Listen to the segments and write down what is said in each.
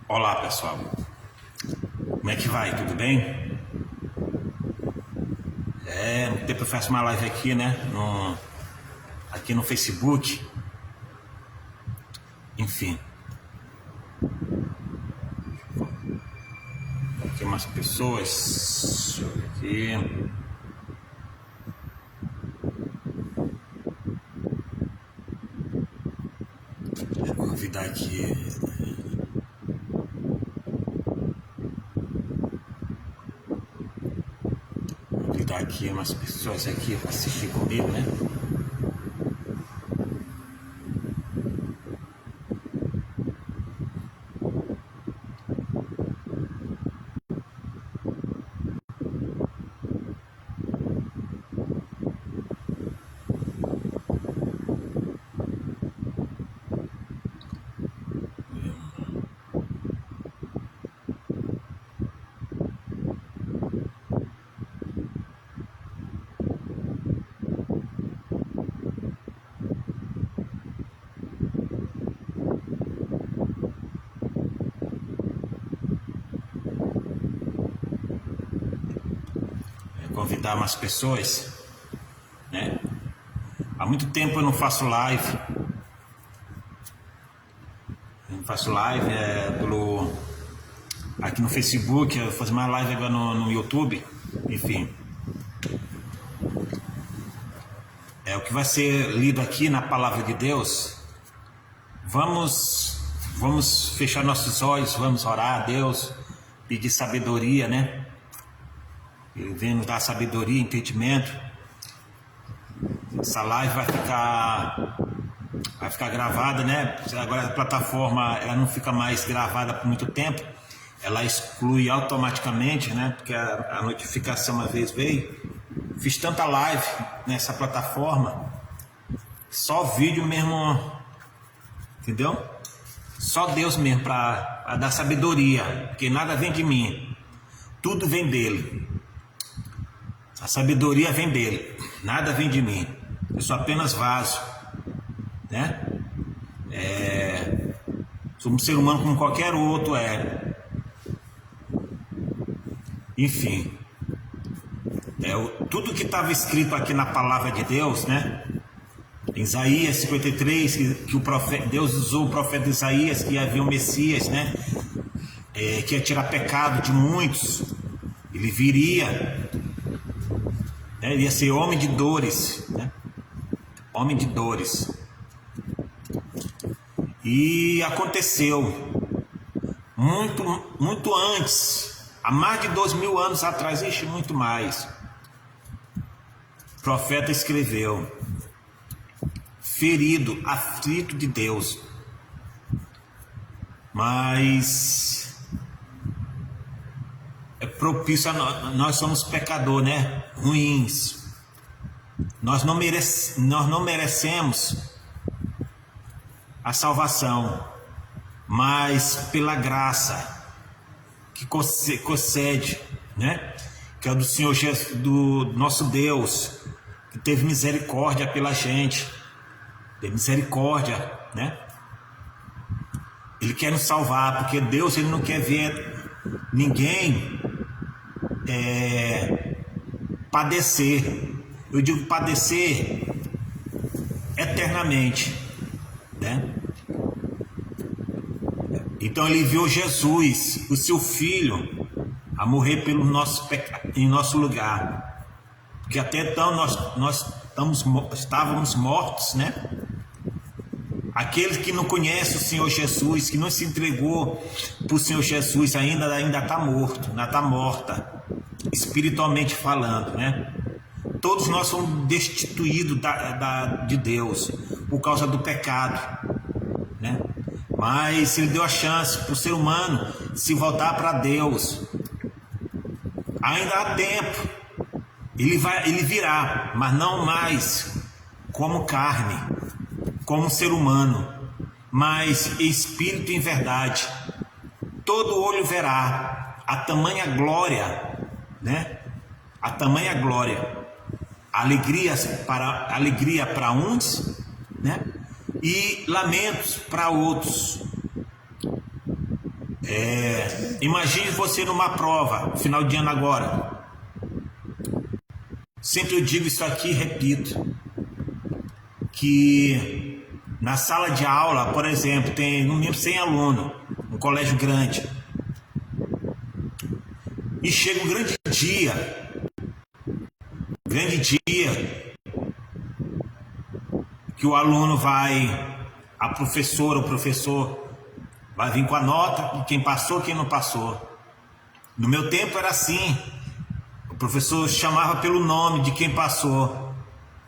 Olá pessoal, como é que vai? Tudo bem? Muito tempo eu faço uma live aqui, né? Aqui no Facebook. Enfim. Aqui umas pessoas. Deixa eu ver aqui. Deixa eu convidar aqui. Convidar aqui umas pessoas aqui para assistir comigo, né? Convidar umas pessoas, né? Há muito tempo eu não faço live. Eu não faço live aqui no Facebook. Eu vou fazer mais live agora no YouTube. Enfim, o que vai ser lido aqui na palavra de Deus. Vamos fechar nossos olhos, vamos orar a Deus, pedir sabedoria, né? Ele vem nos dar sabedoria, entendimento. Essa live vai ficar gravada, né? Agora a plataforma ela não fica mais gravada por muito tempo, ela exclui automaticamente, né? Porque a notificação uma vez veio. Fiz tanta live nessa plataforma, só vídeo mesmo, entendeu? Só Deus mesmo para dar sabedoria, porque nada vem de mim, tudo vem dele. A sabedoria vem dele, nada vem de mim. Eu sou apenas vaso, né? Sou um ser humano como qualquer outro Enfim, tudo que estava escrito aqui na palavra de Deus, né? Em Isaías 53, que Deus usou o profeta Isaías, que havia um Messias, né? Que ia tirar pecado de muitos. Ele viria, né? Ele ia ser homem de dores, né? Homem de dores. E aconteceu muito antes, há mais de 2000 anos atrás, muito mais. O profeta escreveu: ferido, aflito de Deus. Mas é propício a nós somos pecadores, né? Ruins. Nós não merecemos a salvação, mas pela graça que concede, né? Que é do Senhor Jesus, do nosso Deus, que teve misericórdia pela gente, teve misericórdia, né? Ele quer nos salvar, porque Deus ele não quer ver ninguém padecer. Eu digo padecer eternamente, né? Então ele enviou Jesus, o seu filho, a morrer pelo em nosso lugar, porque até então nós estávamos mortos, né? Aquele que não conhece o Senhor Jesus, que não se entregou para o Senhor Jesus, ainda está morto, ainda está morta, espiritualmente falando, né? Todos nós somos destituídos de Deus por causa do pecado, né? Mas Ele deu a chance para o ser humano se voltar para Deus. Ainda há tempo. Ele virá, mas não mais como carne, como ser humano, mas espírito em verdade. Todo olho verá a tamanha glória, né? A tamanha glória. Alegria para uns, né? E lamentos para outros. Imagine você numa prova, final de ano agora. Sempre eu digo isso aqui e repito, que na sala de aula, por exemplo, tem no mínimo 100 alunos, um colégio grande. E chega um grande dia, que o aluno a professora, o professor vai vir com a nota de quem passou, quem não passou. No meu tempo era assim, o professor chamava pelo nome de quem passou,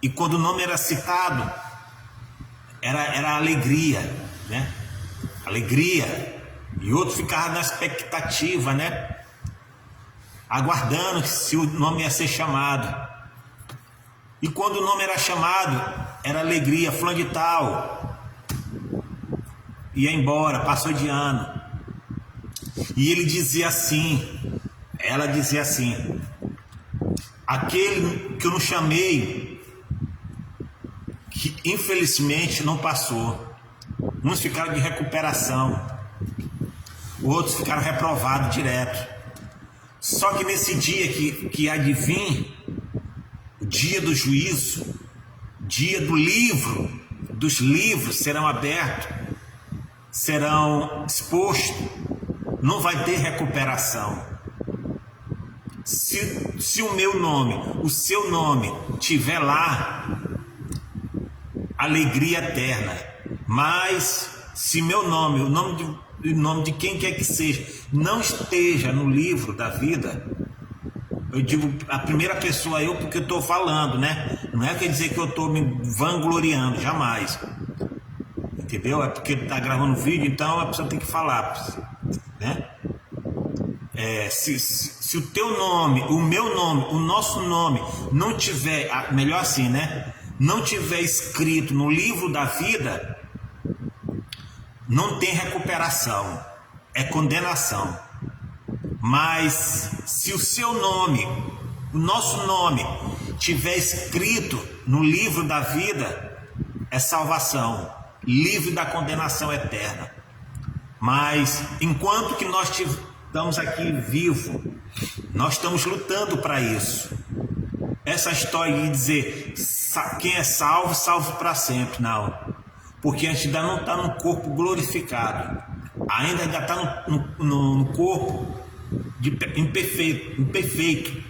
e quando o nome era citado, era alegria, né? Alegria, e outro ficava na expectativa, né? Aguardando se o nome ia ser chamado. E quando o nome era chamado, era alegria, fulano de tal. Ia embora, passou de ano. E ele dizia assim, ela dizia assim: aquele que eu não chamei, que infelizmente não passou. Uns ficaram de recuperação, outros ficaram reprovados direto. Só que nesse dia que há de vir, o dia do juízo, dia do livro, dos livros serão abertos, serão expostos, não vai ter recuperação. Se o meu nome, o seu nome estiver lá, alegria eterna. Mas se meu nome, o nome de quem quer que seja, não esteja no livro da vida, eu digo a primeira pessoa eu, porque eu estou falando, né? Não é quer dizer que eu estou me vangloriando, jamais. Entendeu? É porque está gravando vídeo, então a pessoa tem que falar, né? Se o teu nome, o meu nome, o nosso nome não tiver, melhor assim, né? Não tiver escrito no livro da vida, não tem recuperação, é condenação. Mas se o seu nome, o nosso nome, tiver escrito no livro da vida, é salvação, livre da condenação eterna. Mas enquanto que nós estamos aqui vivos, nós estamos lutando para isso. Essa história de dizer quem é salvo, salvo para sempre, não. Porque a gente ainda não está no corpo glorificado, ainda está no corpo imperfeito.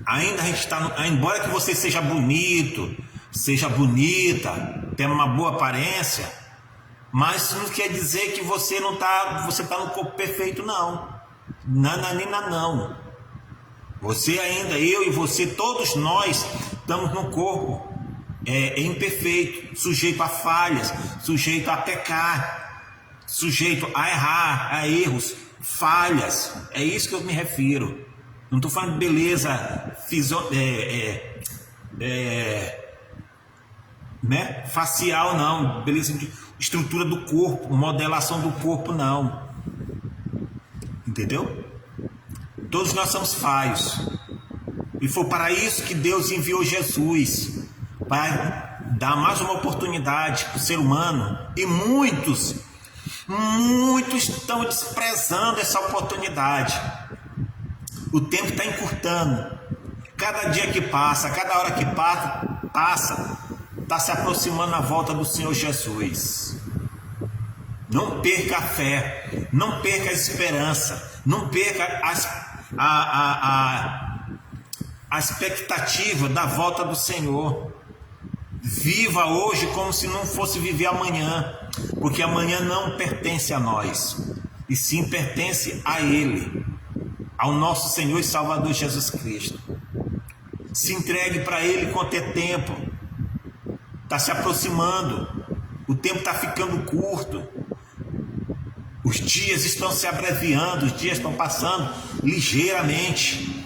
Ainda a gente está, embora que você seja bonito, seja bonita, tenha uma boa aparência, mas isso não quer dizer que você não está, você está no corpo perfeito, não. Não. Você ainda, eu e você, todos nós estamos no corpo imperfeito, sujeito a falhas, sujeito a pecar, sujeito a errar, a erros, falhas. É isso que eu me refiro. Não estou falando de beleza né? Facial, não. Beleza de estrutura do corpo, modelação do corpo, não. Entendeu? Todos nós somos falhos. E foi para isso que Deus enviou Jesus, para dar mais uma oportunidade para o ser humano. E muitos estão desprezando essa oportunidade. O tempo está encurtando. Cada dia que passa, cada hora que passa, está se aproximando a volta do Senhor Jesus. Não perca a fé, não perca a esperança, não perca a expectativa da volta do Senhor. Viva hoje como se não fosse viver amanhã, porque amanhã não pertence a nós, e sim pertence a Ele, ao nosso Senhor e Salvador Jesus Cristo. Se entregue para Ele enquanto é tempo. Está se aproximando, o tempo está ficando curto, os dias estão se abreviando, os dias estão passando ligeiramente.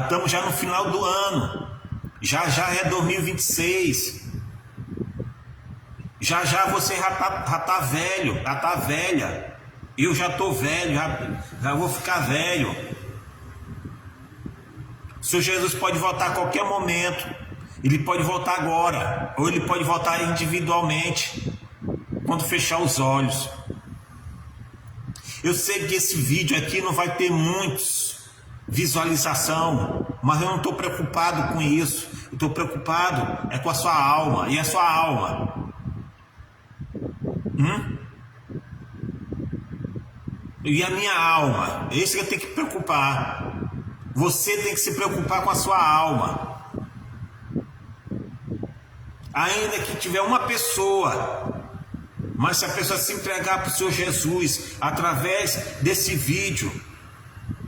Estamos já no final do ano, já é 2026, já você já tá velho, já tá velha. Eu já estou velho, já vou ficar velho. O Senhor Jesus pode voltar a qualquer momento. Ele pode voltar agora, ou ele pode voltar individualmente, quando fechar os olhos. Eu sei que esse vídeo aqui não vai ter muitos visualização, mas eu não estou preocupado com isso. Eu estou preocupado com a sua alma. E a sua alma? E a minha alma? É isso que eu tenho que preocupar. Você tem que se preocupar com a sua alma. Ainda que tiver uma pessoa, mas se a pessoa se entregar para o Senhor Jesus através desse vídeo,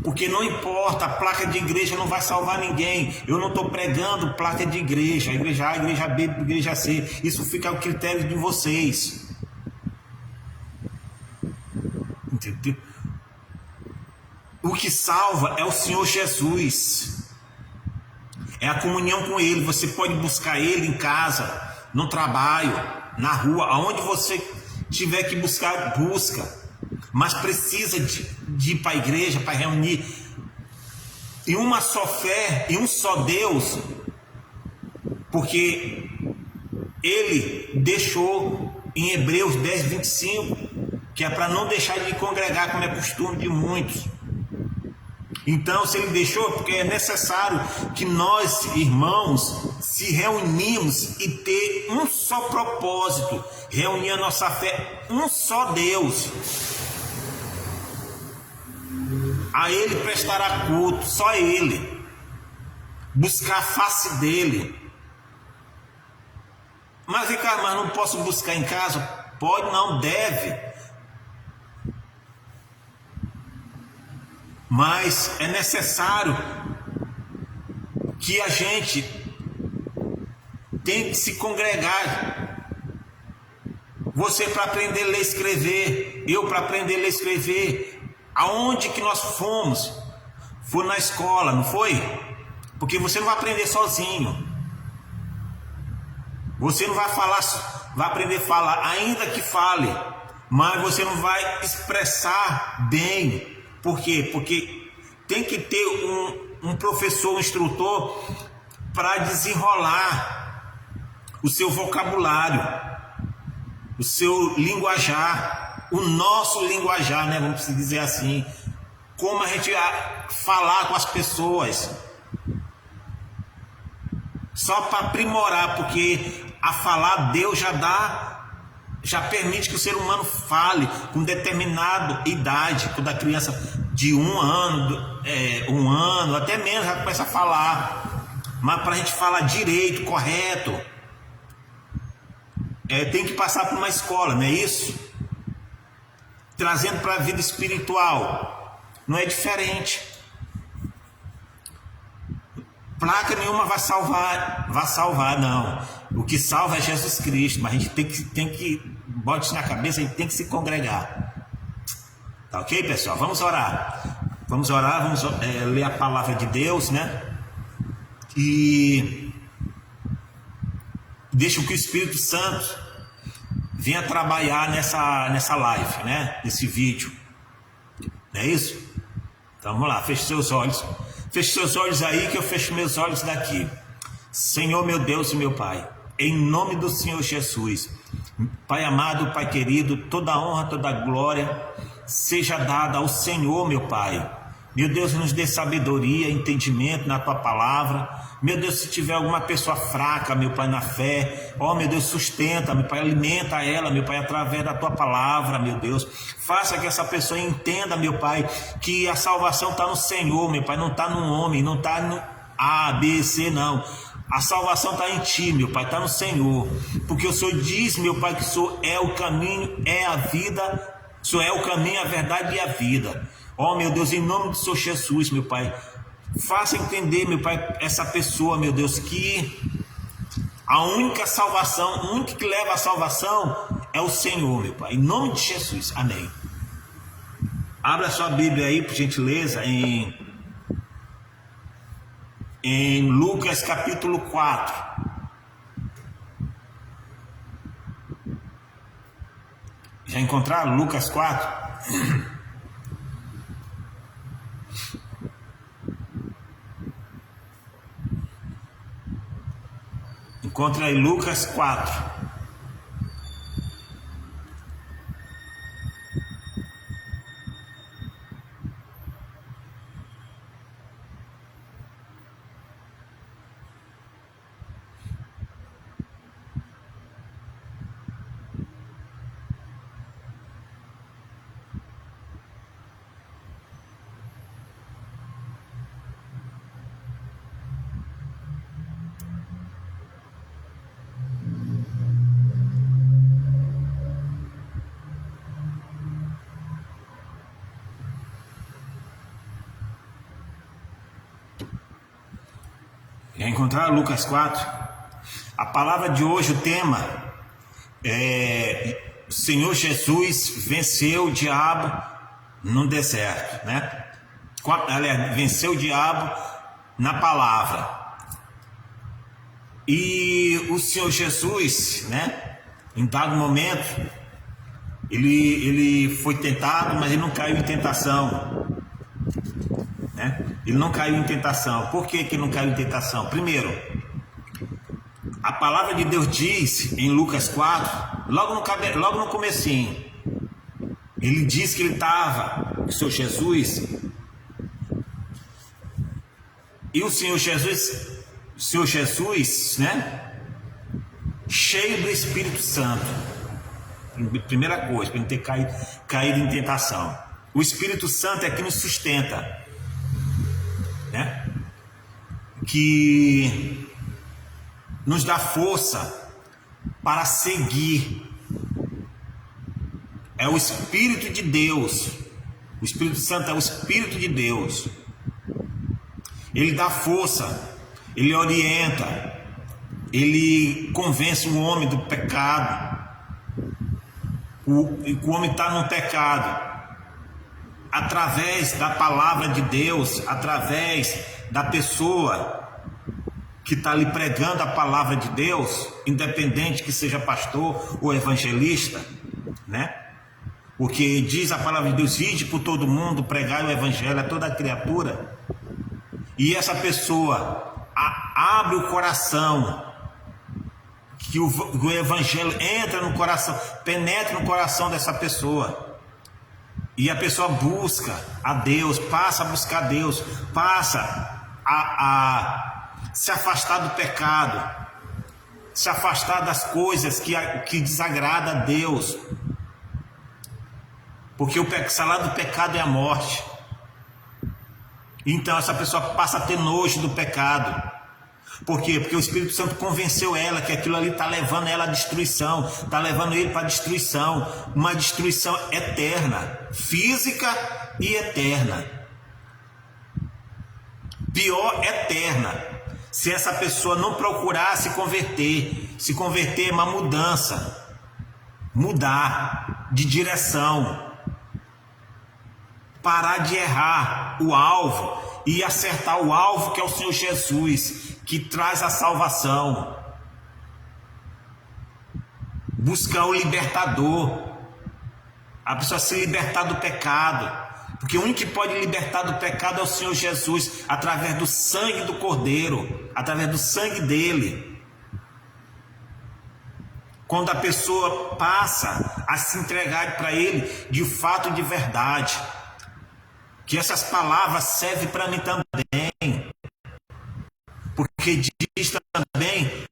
porque não importa, a placa de igreja não vai salvar ninguém. Eu não estou pregando placa de igreja, igreja A, igreja B, igreja C. Isso fica ao critério de vocês. Entendeu? O que salva é o Senhor Jesus. É a comunhão com Ele. Você pode buscar Ele em casa, no trabalho, na rua, aonde você tiver que buscar, busca. Mas precisa de ir para a igreja, para reunir em uma só fé, em um só Deus, porque Ele deixou em Hebreus 10:25, que é para não deixar de congregar, como é costume de muitos. Então, se Ele deixou, porque é necessário que nós, irmãos, se reunimos e ter um só propósito, reunir a nossa fé, um só Deus. A Ele prestará culto, só Ele. Buscar a face dEle. Mas, Ricardo, mas não posso buscar em casa? Pode, não, deve. Mas é necessário que a gente tem que se congregar. Você para aprender a ler e escrever, eu para aprender a ler e escrever. Aonde que nós fomos? Foi na escola, não foi? Porque você não vai aprender sozinho. Você não vai falar, vai aprender a falar, ainda que fale, mas você não vai expressar bem. Por quê? Porque tem que ter um professor, um instrutor para desenrolar o seu vocabulário, o seu linguajar, o nosso linguajar, né? Vamos dizer assim, como a gente falar com as pessoas, só para aprimorar, porque a falar Deus já permite que o ser humano fale com determinada idade, quando a criança de um ano, até menos, já começa a falar. Mas para a gente falar direito, correto, tem que passar por uma escola, não é isso? Trazendo para a vida espiritual, não é diferente. Placa nenhuma vai salvar, não. O que salva é Jesus Cristo, mas a gente tem que bote na cabeça, a gente tem que se congregar. Tá ok, pessoal? Vamos orar. Vamos ler a palavra de Deus, né? E deixa que o Espírito Santo venha trabalhar nessa live, né? Nesse vídeo. Não é isso? Então vamos lá, feche seus olhos. Feche seus olhos aí que eu fecho meus olhos daqui. Senhor, meu Deus e meu Pai, em nome do Senhor Jesus, Pai amado, Pai querido, toda a honra, toda a glória seja dada ao Senhor, meu Pai. Meu Deus, nos dê sabedoria, entendimento na Tua palavra. Meu Deus, se tiver alguma pessoa fraca, meu Pai, na fé, meu Deus, sustenta, meu Pai, alimenta ela, meu Pai, através da Tua palavra, meu Deus. Faça que essa pessoa entenda, meu Pai, que a salvação está no Senhor, meu Pai, não está no homem, não está no A, B, C, não. A salvação está em Ti, meu Pai, está no Senhor. Porque o Senhor diz, meu Pai, que o Senhor é o caminho, é a vida, o Senhor é o caminho, a verdade e a vida. Meu Deus, em nome do Senhor Jesus, meu Pai, faça entender, meu Pai, essa pessoa, meu Deus, que a única salvação, o único que leva a salvação é o Senhor, meu Pai, em nome de Jesus, amém. Abra sua Bíblia aí, por gentileza, em Lucas capítulo 4. Já encontraram Lucas 4? Encontra aí Lucas 4. Já encontraram Lucas 4? A palavra de hoje, o tema é: o Senhor Jesus venceu o diabo no deserto, né? Aliás, venceu o diabo na palavra. E o Senhor Jesus, né, em dado momento, ele foi tentado, mas ele não caiu em tentação, né? Ele não caiu em tentação. Por que ele não caiu em tentação? Primeiro, a palavra de Deus diz em Lucas 4, logo no comecinho, ele diz que ele estava, o Senhor Jesus, e o Senhor Jesus, né, cheio do Espírito Santo. Primeira coisa, para não ter caído em tentação. O Espírito Santo é que nos sustenta, né? Que nos dá força para seguir. É o Espírito de Deus. O Espírito Santo é o Espírito de Deus. Ele dá força, ele orienta, ele convence o homem do pecado. O homem está no pecado, através da palavra de Deus, através da pessoa que está ali pregando a palavra de Deus, independente que seja pastor ou evangelista, né? Porque diz a palavra de Deus: ide por todo mundo, pregai o evangelho a toda criatura. E essa pessoa abre o coração, que o evangelho entra no coração, penetra no coração dessa pessoa, e a pessoa busca a Deus, passa a buscar a Deus, passa a se afastar do pecado, se afastar das coisas que desagradam a Deus, porque o salário do pecado é a morte. Então essa pessoa passa a ter nojo do pecado. Por quê? Porque o Espírito Santo convenceu ela que aquilo ali está levando ela à destruição, está levando ele para a destruição, uma destruição eterna, física e eterna. Pior, eterna. Se essa pessoa não procurar se converter é uma mudança, mudar de direção, parar de errar o alvo e acertar o alvo, que é o Senhor Jesus, que traz a salvação. Buscar o libertador, a pessoa se libertar do pecado, porque o único que pode libertar do pecado é o Senhor Jesus, através do sangue do Cordeiro, através do sangue dele. Quando a pessoa passa a se entregar para ele de fato e de verdade. Que essas palavras servem para mim também, porque diz também,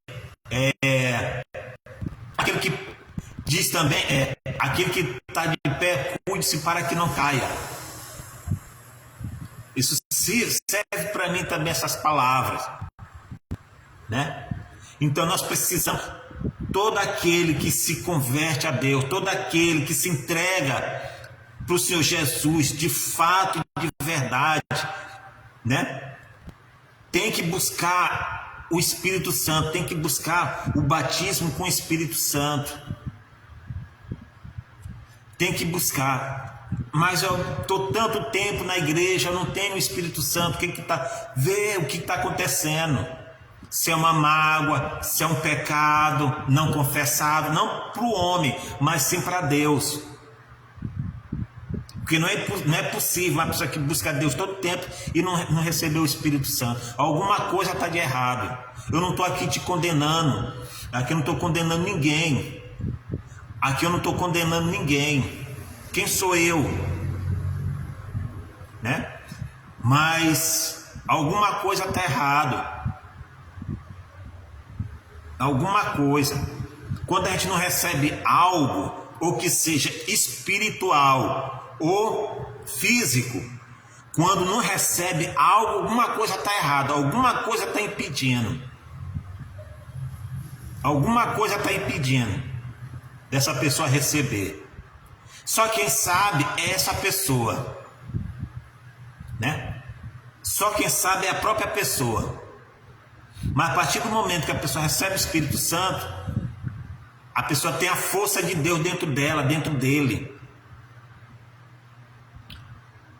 aquele que diz também, aquele que está de pé, cuide-se para que não caia. Isso serve para mim também, essas palavras, né? Então nós precisamos, todo aquele que se converte a Deus, todo aquele que se entrega para o Senhor Jesus, de fato e de verdade, né? Tem que buscar o Espírito Santo, tem que buscar o batismo com o Espírito Santo. Tem que buscar. Mas eu estou tanto tempo na igreja, eu não tenho o Espírito Santo. Vê o que está acontecendo. Se é uma mágoa, se é um pecado não confessado, não para o homem, mas sim para Deus. Porque não é possível uma pessoa que busca Deus todo tempo e não recebeu o Espírito Santo. Alguma coisa está de errado. Eu não estou aqui te condenando. Aqui eu não estou condenando ninguém. Aqui eu não estou condenando ninguém. Quem sou eu? Né? Mas alguma coisa está errado. Alguma coisa. Quando a gente não recebe algo, ou que seja espiritual ou físico, quando não recebe algo, alguma coisa está errada, alguma coisa está impedindo. Alguma coisa está impedindo dessa pessoa receber. Só quem sabe é essa pessoa, né? Só quem sabe é a própria pessoa. Mas a partir do momento que a pessoa recebe o Espírito Santo, a pessoa tem a força de Deus dentro dela, dentro dele.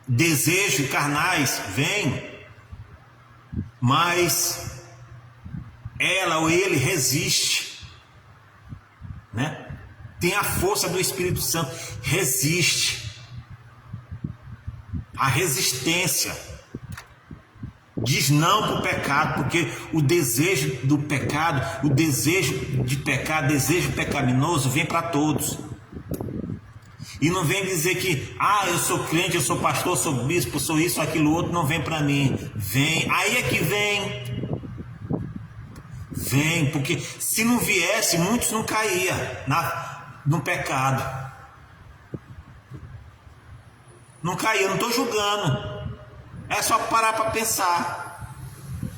Desejos carnais vêm, mas ela ou ele resiste, né? Tem a força do Espírito Santo, resiste. A resistência diz não para o pecado, porque o desejo do pecado, o desejo de pecar, desejo pecaminoso vem para todos. E não vem dizer que, eu sou crente, eu sou pastor, eu sou bispo, eu sou isso, aquilo outro, não vem para mim. Vem, aí é que vem. Vem, porque se não viesse, muitos não caíam no pecado. Não caía, não estou julgando. É só parar para pensar.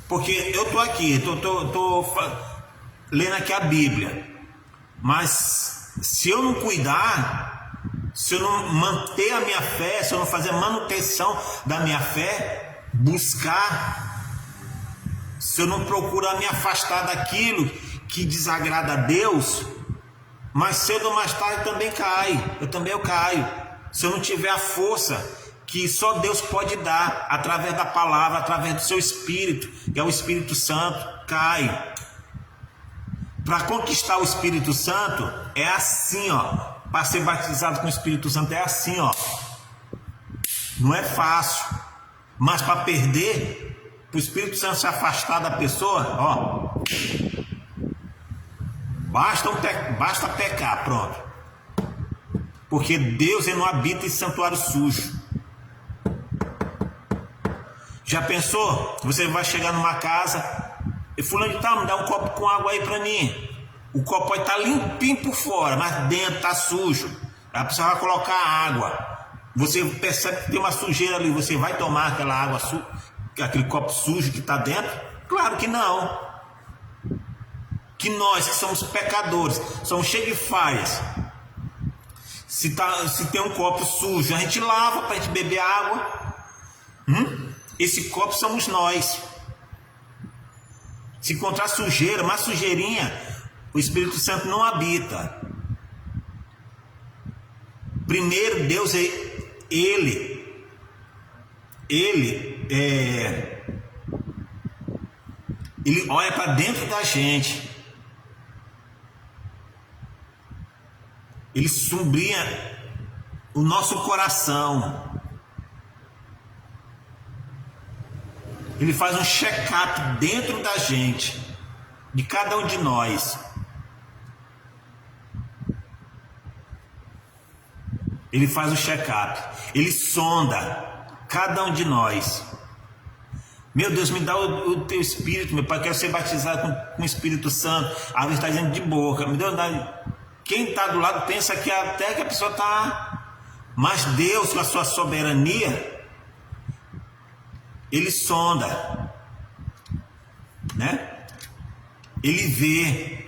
Porque eu estou aqui, estou lendo aqui a Bíblia. Mas se eu não cuidar, se eu não manter a minha fé, se eu não fazer manutenção da minha fé, buscar, se eu não procurar me afastar daquilo que desagrada a Deus, mais cedo ou mais tarde também eu caio. Se eu não tiver a força que só Deus pode dar, através da palavra, através do seu Espírito, que é o Espírito Santo, cai. Para conquistar o Espírito Santo, é assim, para ser batizado com o Espírito Santo é assim, não é fácil, mas para perder, para o Espírito Santo se afastar da pessoa, basta pecar, pronto, porque Deus ele não habita em santuário sujo. Já pensou? Você vai chegar numa casa e fulano de tal, me dá um copo com água aí para mim. O copo pode estar limpinho por fora, mas dentro está sujo. A pessoa vai colocar água. Você percebe que tem uma sujeira ali. Você vai tomar aquela água, aquele copo sujo que está dentro? Claro que não. Que nós que somos pecadores, somos cheios de falhas. Se tem um copo sujo, a gente lava para a gente beber água. Esse copo somos nós. Se encontrar sujeira, uma sujeirinha, o Espírito Santo não habita. Primeiro, Deus ele olha para dentro da gente. Ele sombria o nosso coração. Ele faz um check-up dentro da gente, de cada um de nós. Ele faz um check-up, ele sonda cada um de nós. Meu Deus, me dá o teu Espírito, meu Pai, quero ser batizado com o Espírito Santo. A árvore está dizendo de boca. Quem está do lado pensa que até que a pessoa está. Mas Deus, com a sua soberania, ele sonda, né? Ele vê,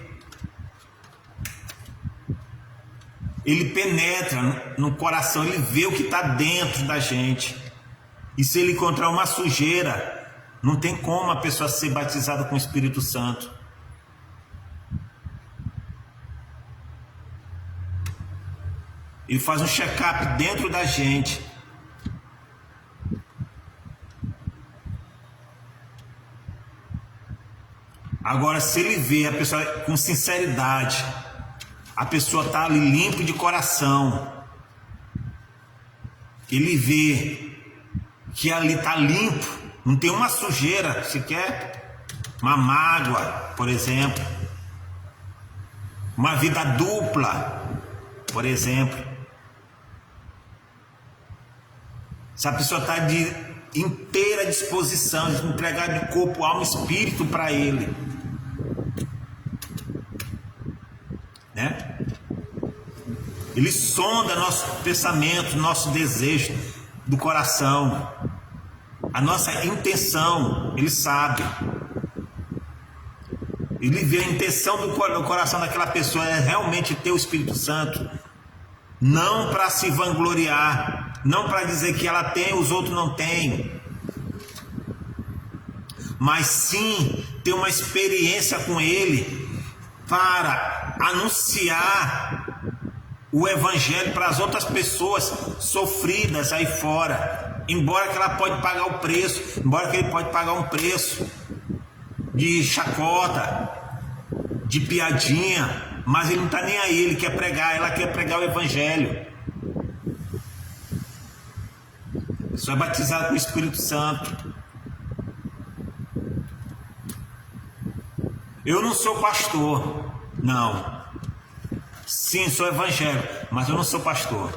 ele penetra no coração, ele vê o que está dentro da gente. E se ele encontrar uma sujeira, não tem como a pessoa ser batizada com o Espírito Santo. Ele faz um check-up dentro da gente. Agora, se ele vê a pessoa com sinceridade, a pessoa está ali limpa de coração, ele vê que ali está limpo, não tem uma sujeira sequer, uma mágoa, por exemplo, uma vida dupla, por exemplo. Se a pessoa está de inteira disposição de entregar de corpo, alma e espírito para ele, né? Ele sonda nosso pensamento, nosso desejo do coração, a nossa intenção, ele sabe. Ele vê a intenção do coração daquela pessoa é realmente ter o Espírito Santo, não para se vangloriar, não para dizer que ela tem, os outros não têm. mas sim ter uma experiência com Ele para anunciar o Evangelho para as outras pessoas sofridas aí fora. Embora que ela pode pagar o preço, embora que ele pode pagar um preço de chacota, de piadinha, mas ele não está nem aí, ele quer pregar, ela quer pregar o Evangelho. Só é batizado com o Espírito Santo. Eu não sou pastor, não. Sim, sou evangélico, mas eu não sou pastor.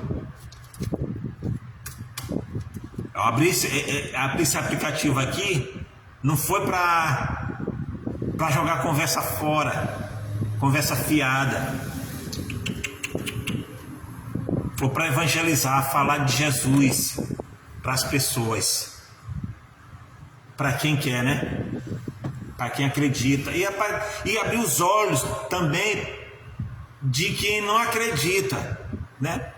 Eu abri esse aplicativo aqui, não foi para jogar conversa fora, conversa fiada. Foi para evangelizar, falar de Jesus para as pessoas. Para quem quer, né? Para quem acredita. E abrir os olhos também de quem não acredita, né?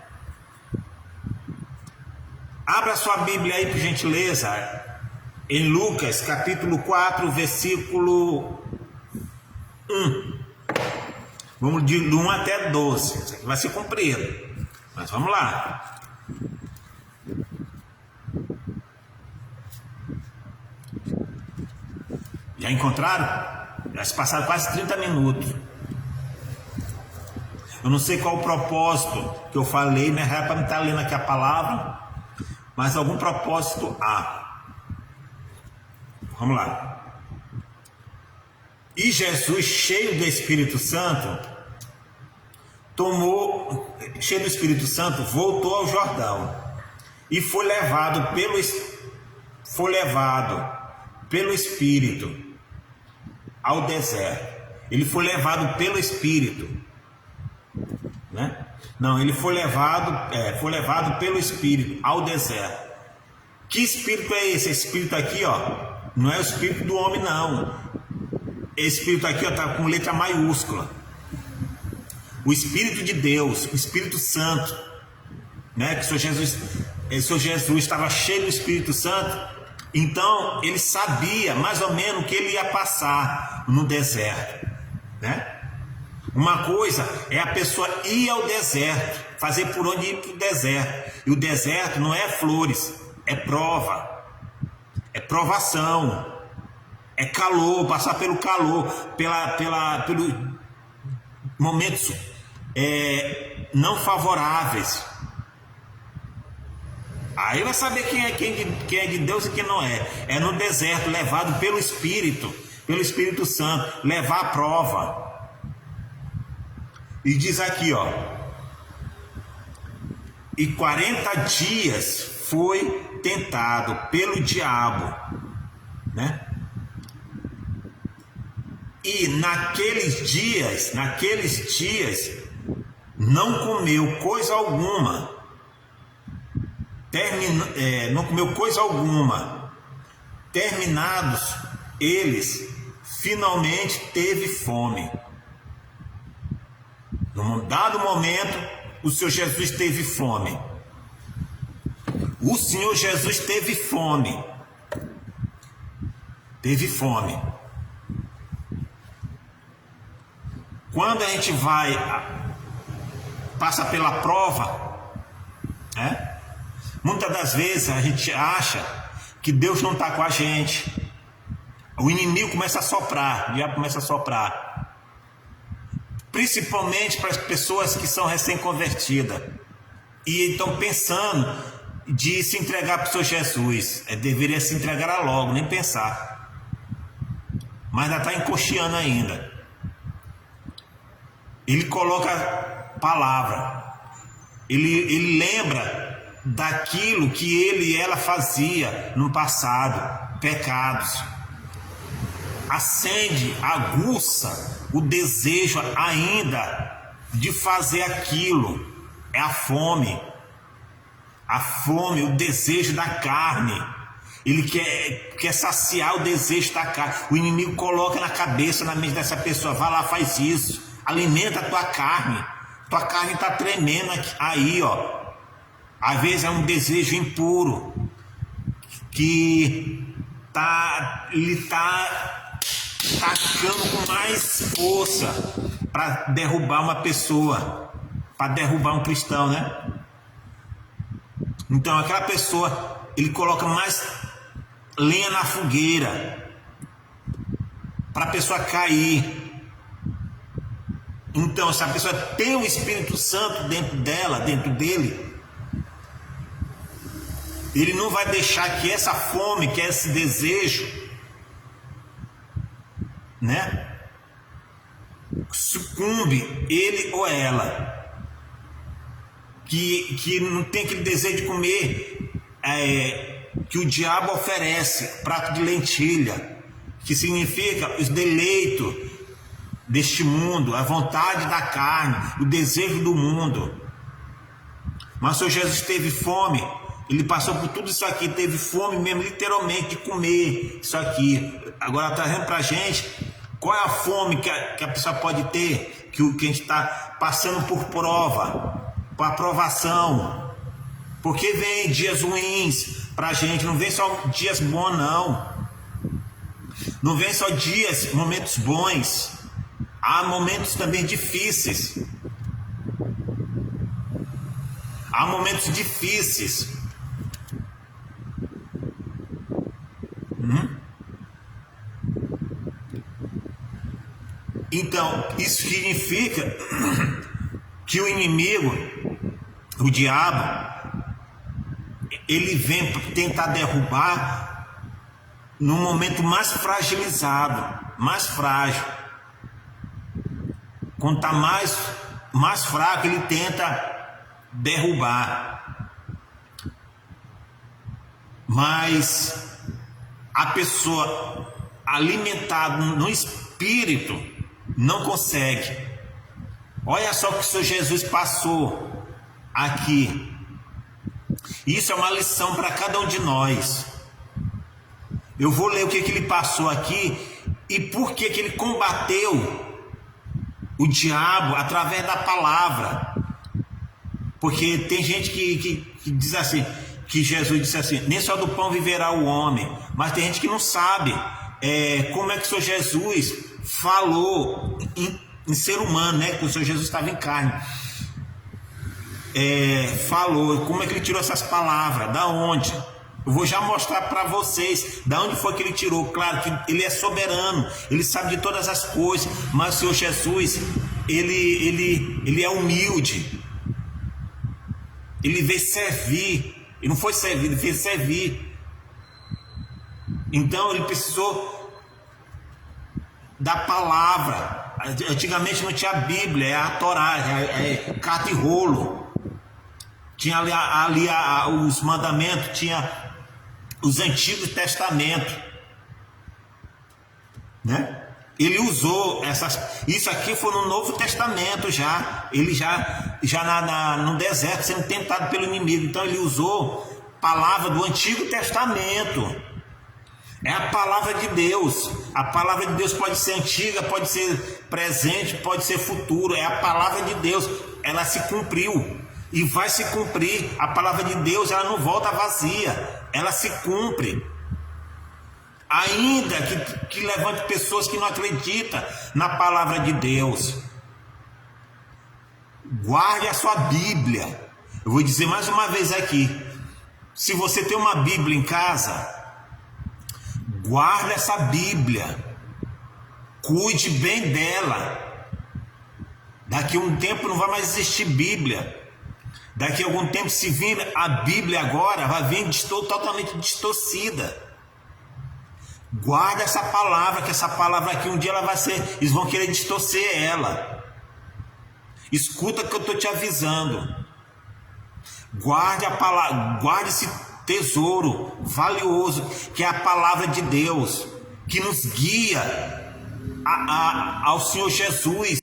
Abra sua Bíblia aí, por gentileza, em Lucas, capítulo 4, versículo 1. Vamos de 1 até 12. Isso aqui vai ser comprido, mas vamos lá. Já encontraram? Já se passaram quase 30 minutos. Eu não sei qual o propósito que eu falei, né? É para não estar lendo aqui a palavra, mas algum propósito há. Vamos lá. E Jesus, cheio do Espírito Santo, voltou ao Jordão e foi levado pelo Espírito ao deserto. Ele foi levado pelo Espírito, né? Não, ele foi levado pelo Espírito ao deserto. Que Espírito é esse? Esse Espírito aqui, ó, não é o Espírito do homem, não. Esse Espírito aqui, ó, tá com letra maiúscula. O Espírito de Deus, o Espírito Santo, né? Que o Senhor Jesus estava cheio do Espírito Santo. Então ele sabia mais ou menos o que ele ia passar no deserto, né? Uma coisa é a pessoa ir ao deserto, fazer por onde ir para o deserto. E o deserto não é flores, é prova, é provação, é calor, passar pelo calor, pelos momentos não favoráveis. Aí vai saber quem é de Deus e quem não é. É no deserto, levado pelo Espírito Santo, levar a prova. E diz aqui, ó, e 40 dias foi tentado pelo diabo, né? E naqueles dias não comeu coisa alguma. Não comeu coisa alguma. Terminados eles, finalmente teve fome. Num dado momento, o Senhor Jesus teve fome. O Senhor Jesus teve fome. Teve fome. Quando a gente passa pela prova, né? Muitas das vezes a gente acha que Deus não está com a gente. O inimigo começa a soprar, o diabo começa a soprar. Principalmente para as pessoas que são recém-convertidas e estão pensando de se entregar para o Senhor Jesus. Deveria se entregar logo, nem pensar. Mas ainda está encoxiando ainda. Ele coloca palavra. Ele lembra daquilo que ele e ela fazia no passado, pecados. Acende, aguça o desejo ainda de fazer aquilo. É a fome, o desejo da carne. Ele quer saciar o desejo da carne. O inimigo coloca na cabeça, na mente dessa pessoa: vai lá, faz isso, alimenta a tua carne está tremendo aí, ó. Às vezes é um desejo impuro que ele está tacando com mais força para derrubar uma pessoa, para derrubar um cristão, né? Então aquela pessoa, ele coloca mais lenha na fogueira para a pessoa cair. Então, se a pessoa tem o Espírito Santo dentro dela, dentro dele, ele não vai deixar que essa fome, que esse desejo, né, sucumbe ele ou ela. Que não tem aquele desejo de comer que o diabo oferece, prato de lentilha, que significa os deleitos deste mundo, a vontade da carne, o desejo do mundo. Mas o Senhor Jesus teve fome, ele passou por tudo isso aqui, teve fome mesmo, literalmente, de comer isso aqui. Agora trazendo para a gente, qual é a fome que a pessoa pode ter, que a gente está passando por prova, por aprovação, porque vem dias ruins para a gente, não vem só dias bons, não vem só dias, momentos bons. Há momentos também difíceis. Há momentos difíceis. Então, isso significa que o inimigo, o diabo, ele vem tentar derrubar no momento mais fragilizado, mais frágil. Quando está mais fraco, ele tenta derrubar. Mas a pessoa alimentada no espírito não consegue. Olha só o que o Senhor Jesus passou aqui. Isso é uma lição para cada um de nós. Eu vou ler o que ele passou aqui e por que ele combateu o diabo através da palavra. Porque tem gente que diz assim, que Jesus disse assim, nem só do pão viverá o homem. Mas tem gente que não sabe como é que o Senhor Jesus falou em ser humano, né? Que o Senhor Jesus estava em carne. Falou, como é que ele tirou essas palavras? Da onde? Eu vou já mostrar para vocês da onde foi que ele tirou. Claro que ele é soberano, ele sabe de todas as coisas, mas o Senhor Jesus, ele é humilde. Ele veio servir. Ele não foi servir, ele veio servir. Então ele precisou da palavra. Antigamente não tinha a Bíblia, a Torá, carta e rolo. Tinha ali os mandamentos, tinha os Antigos Testamentos, né? Ele usou isso aqui foi no Novo Testamento já. Ele já no deserto sendo tentado pelo inimigo. Então ele usou palavra do Antigo Testamento. É a palavra de Deus. A palavra de Deus pode ser antiga, pode ser presente, pode ser futuro. É a palavra de Deus. Ela se cumpriu e vai se cumprir. A palavra de Deus, ela não volta vazia. Ela se cumpre. Ainda que levante pessoas que não acreditam na palavra de Deus. Guarde a sua Bíblia. Eu vou dizer mais uma vez aqui. Se você tem uma Bíblia em casa, guarde essa Bíblia. Cuide bem dela. Daqui a um tempo não vai mais existir Bíblia. Daqui a algum tempo, se vir a Bíblia agora, vai vir totalmente distorcida. Guarda essa palavra, que essa palavra aqui um dia ela vai ser, eles vão querer distorcer ela. Escuta o que eu estou te avisando. Guarde a palavra, guarde esse tesouro valioso, que é a palavra de Deus, que nos guia ao Senhor Jesus,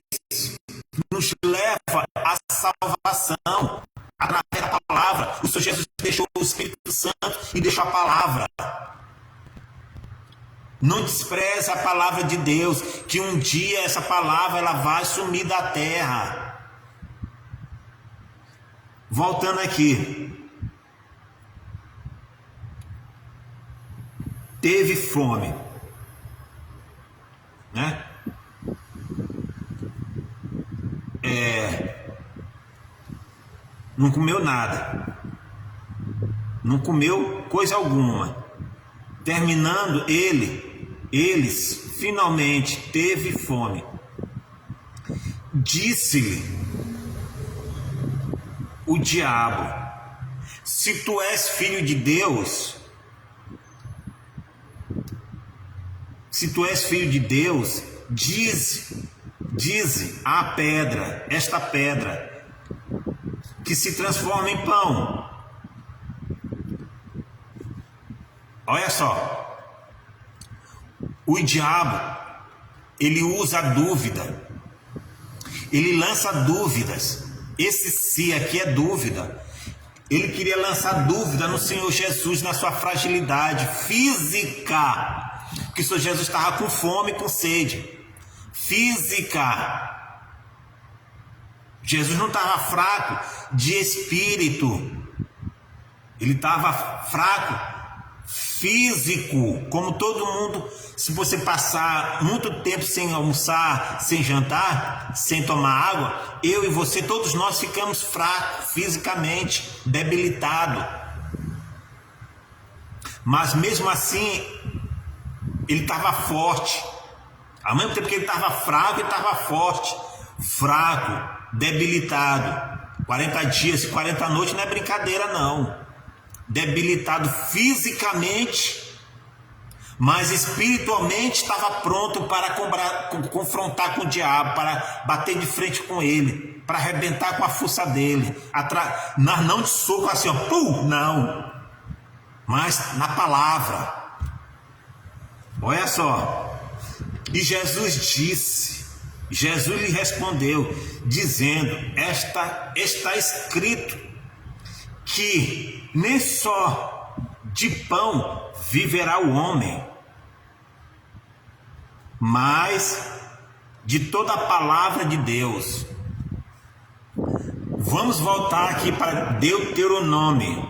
nos leva à salvação através da palavra. O Senhor Jesus deixou o Espírito Santo e deixou a palavra. Não despreze a palavra de Deus, que um dia essa palavra ela vai sumir da terra. Voltando aqui. teve fome, né? Não comeu nada, não comeu coisa alguma. Terminando, eles finalmente teve fome. Disse-lhe o diabo: se tu és filho de Deus, dize à pedra, esta pedra, que se transforma em pão. Olha só, o diabo, ele usa a dúvida, ele lança dúvidas. Esse se aqui é dúvida. Ele queria lançar dúvida no Senhor Jesus, na sua fragilidade física, que o Senhor Jesus estava com fome, com sede física. Jesus não estava fraco de espírito, ele estava fraco físico, como todo mundo. Se você passar muito tempo sem almoçar, sem jantar, sem tomar água, eu e você, todos nós ficamos fracos fisicamente, debilitados. Mas mesmo assim, ele estava forte. Ao mesmo tempo que ele estava fraco, ele estava forte. Fraco, debilitado. 40 dias e 40 noites não é brincadeira, não. Debilitado fisicamente, mas espiritualmente estava pronto para confrontar com o diabo, para bater de frente com ele, para arrebentar com a força dele, não de soco assim, ó, pum, não, mas na palavra. Olha só, e Jesus lhe respondeu, dizendo: está escrito que nem só de pão viverá o homem, mas de toda a palavra de Deus. Vamos voltar aqui para Deuteronômio.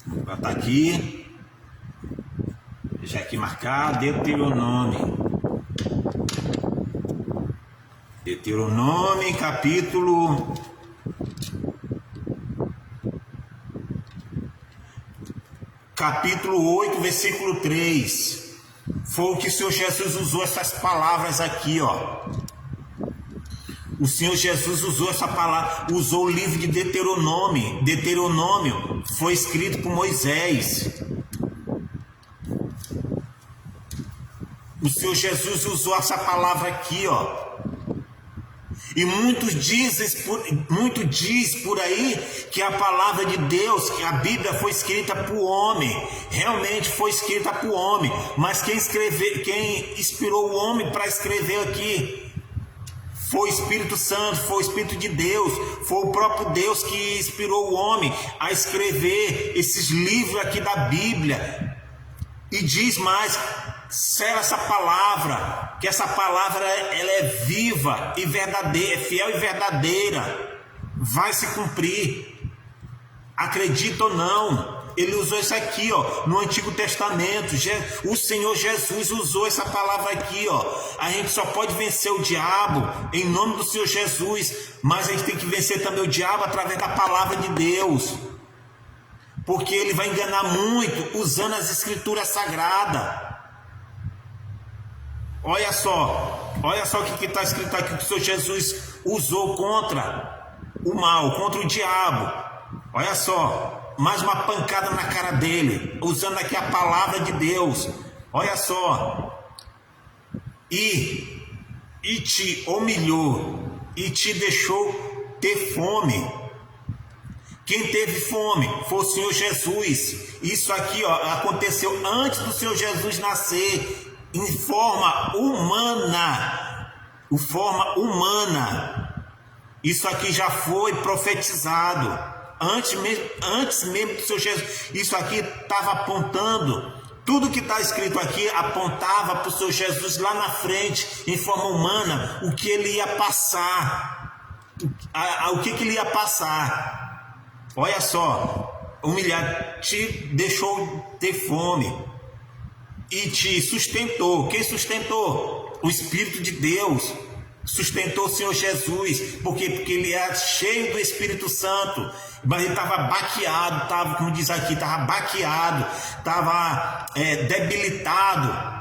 Vou botar aqui, deixa aqui marcar Deuteronômio. Deuteronômio, capítulo 8, versículo 3. Foi o que o Senhor Jesus usou essas palavras aqui, ó. O Senhor Jesus usou essa palavra, usou o livro de Deuteronômio. Deuteronômio foi escrito por Moisés. O Senhor Jesus usou essa palavra aqui, ó. E muito diz por aí que a palavra de Deus, que a Bíblia foi escrita para o homem. Realmente foi escrita para o homem. Mas quem inspirou o homem para escrever aqui foi o Espírito Santo, foi o Espírito de Deus. Foi o próprio Deus que inspirou o homem a escrever esses livros aqui da Bíblia. E diz mais: sela essa palavra, que essa palavra ela é viva e verdadeira, é fiel e verdadeira, vai se cumprir, acredita ou não. Ele usou isso aqui, ó, no Antigo Testamento. O Senhor Jesus usou essa palavra aqui, ó. A gente só pode vencer o diabo em nome do Senhor Jesus, mas a gente tem que vencer também o diabo através da palavra de Deus, porque ele vai enganar muito usando as escrituras sagradas. Olha só o que está escrito aqui, que o Senhor Jesus usou contra o mal, contra o diabo. Olha só, mais uma pancada na cara dele, usando aqui a palavra de Deus. Olha só, e te humilhou, e te deixou ter fome. Quem teve fome foi o Senhor Jesus. Isso aqui, ó, aconteceu antes do Senhor Jesus nascer, em forma humana. Isso aqui já foi profetizado antes mesmo do Senhor Jesus. Isso aqui estava apontando, tudo que está escrito aqui apontava para o Senhor Jesus lá na frente, em forma humana, o que ele ia passar, o que ele ia passar. Olha só, humilhar, te deixou ter fome. e te sustentou. Quem sustentou? O Espírito de Deus sustentou o Senhor Jesus. Por quê? Porque ele é cheio do Espírito Santo, mas ele estava baqueado, estava, como diz aqui, estava baqueado, estava debilitado,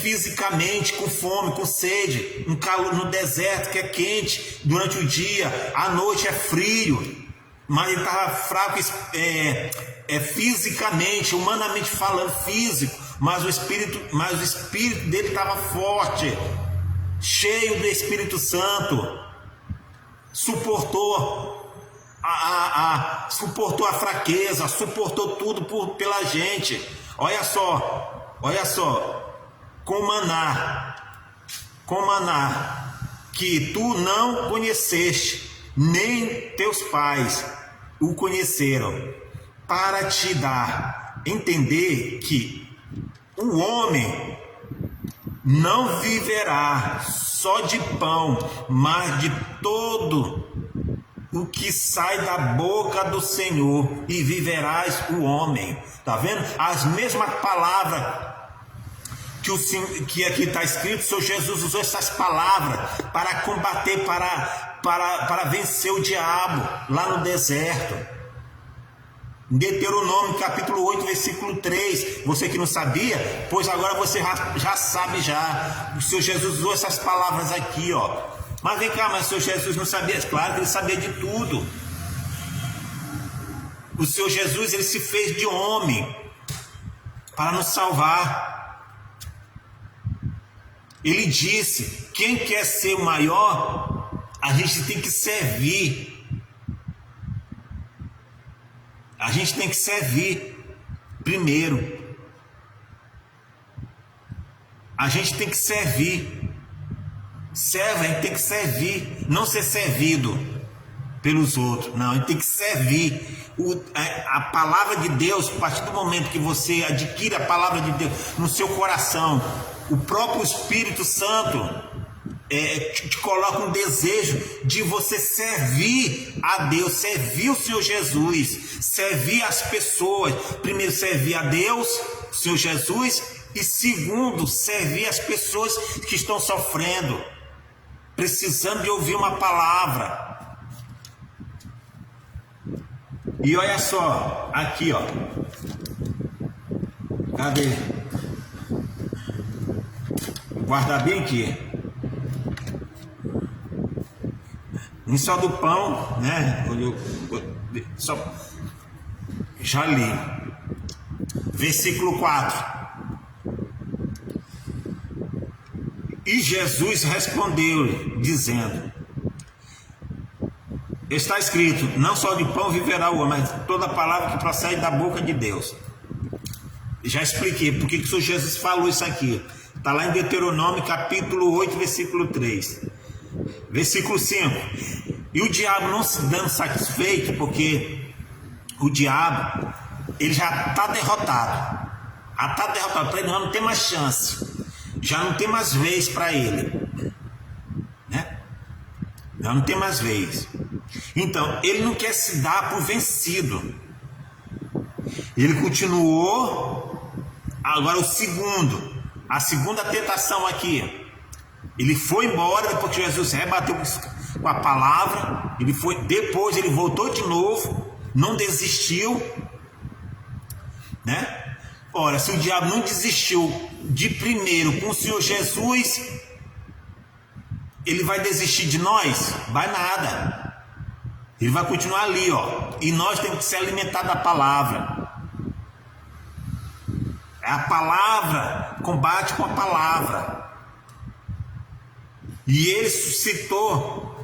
fisicamente, com fome, com sede, um calor no deserto que é quente durante o dia, à noite é frio, mas ele estava fraco fisicamente, humanamente falando, físico, mas o espírito dele estava forte, cheio do Espírito Santo, suportou a fraqueza, suportou tudo pela gente. Olha só, com maná que tu não conheceste, nem teus pais o conheceram, para te dar entender que o homem não viverá só de pão, mas de todo o que sai da boca do Senhor, e viverás o homem. Tá vendo? As mesmas palavras que aqui está escrito, o Senhor Jesus usou essas palavras para combater, para vencer o diabo lá no deserto. Deuteronômio capítulo 8, versículo 3. Você que não sabia, pois agora você já sabe já. O Senhor Jesus usou essas palavras aqui, ó. Mas vem cá, mas o Senhor Jesus não sabia? Claro que ele sabia de tudo. O Senhor Jesus, ele se fez de homem para nos salvar. Ele disse: quem quer ser o maior, a gente tem que servir. A gente tem que servir primeiro. A gente tem que servir. Serve, a gente tem que servir, não ser servido pelos outros. Não, a gente tem que servir. A palavra de Deus, a partir do momento que você adquire a palavra de Deus no seu coração, o próprio Espírito Santo te coloca um desejo de você servir a Deus, servir o Senhor Jesus, servir as pessoas. Primeiro, servir a Deus, o Senhor Jesus, e segundo, servir as pessoas que estão sofrendo, precisando de ouvir uma palavra. E olha só, aqui ó, cadê? Vou guardar bem aqui. Nem só do pão, né? Já li. Versículo 4. E Jesus respondeu-lhe, dizendo: está escrito, não só de pão viverá o homem, mas toda palavra que procede da boca de Deus. Já expliquei porque que o Senhor Jesus falou isso aqui. Está lá em Deuteronômio capítulo 8, versículo 3. Versículo 5. E o diabo não se dando satisfeito, porque o diabo, ele já está derrotado. Já está derrotado, para ele não tem mais chance. Já não tem mais vez para ele. Né? Já não tem mais vez. Então, ele não quer se dar por vencido. Ele continuou. Agora a segunda tentação aqui. Ele foi embora depois que Jesus rebateu com a palavra. Depois ele voltou de novo, não desistiu, né? Ora, se o diabo não desistiu de primeiro com o Senhor Jesus, ele vai desistir de nós? Vai nada. Ele vai continuar ali, ó. E nós temos que se alimentar da palavra. A palavra combate com a palavra. E ele citou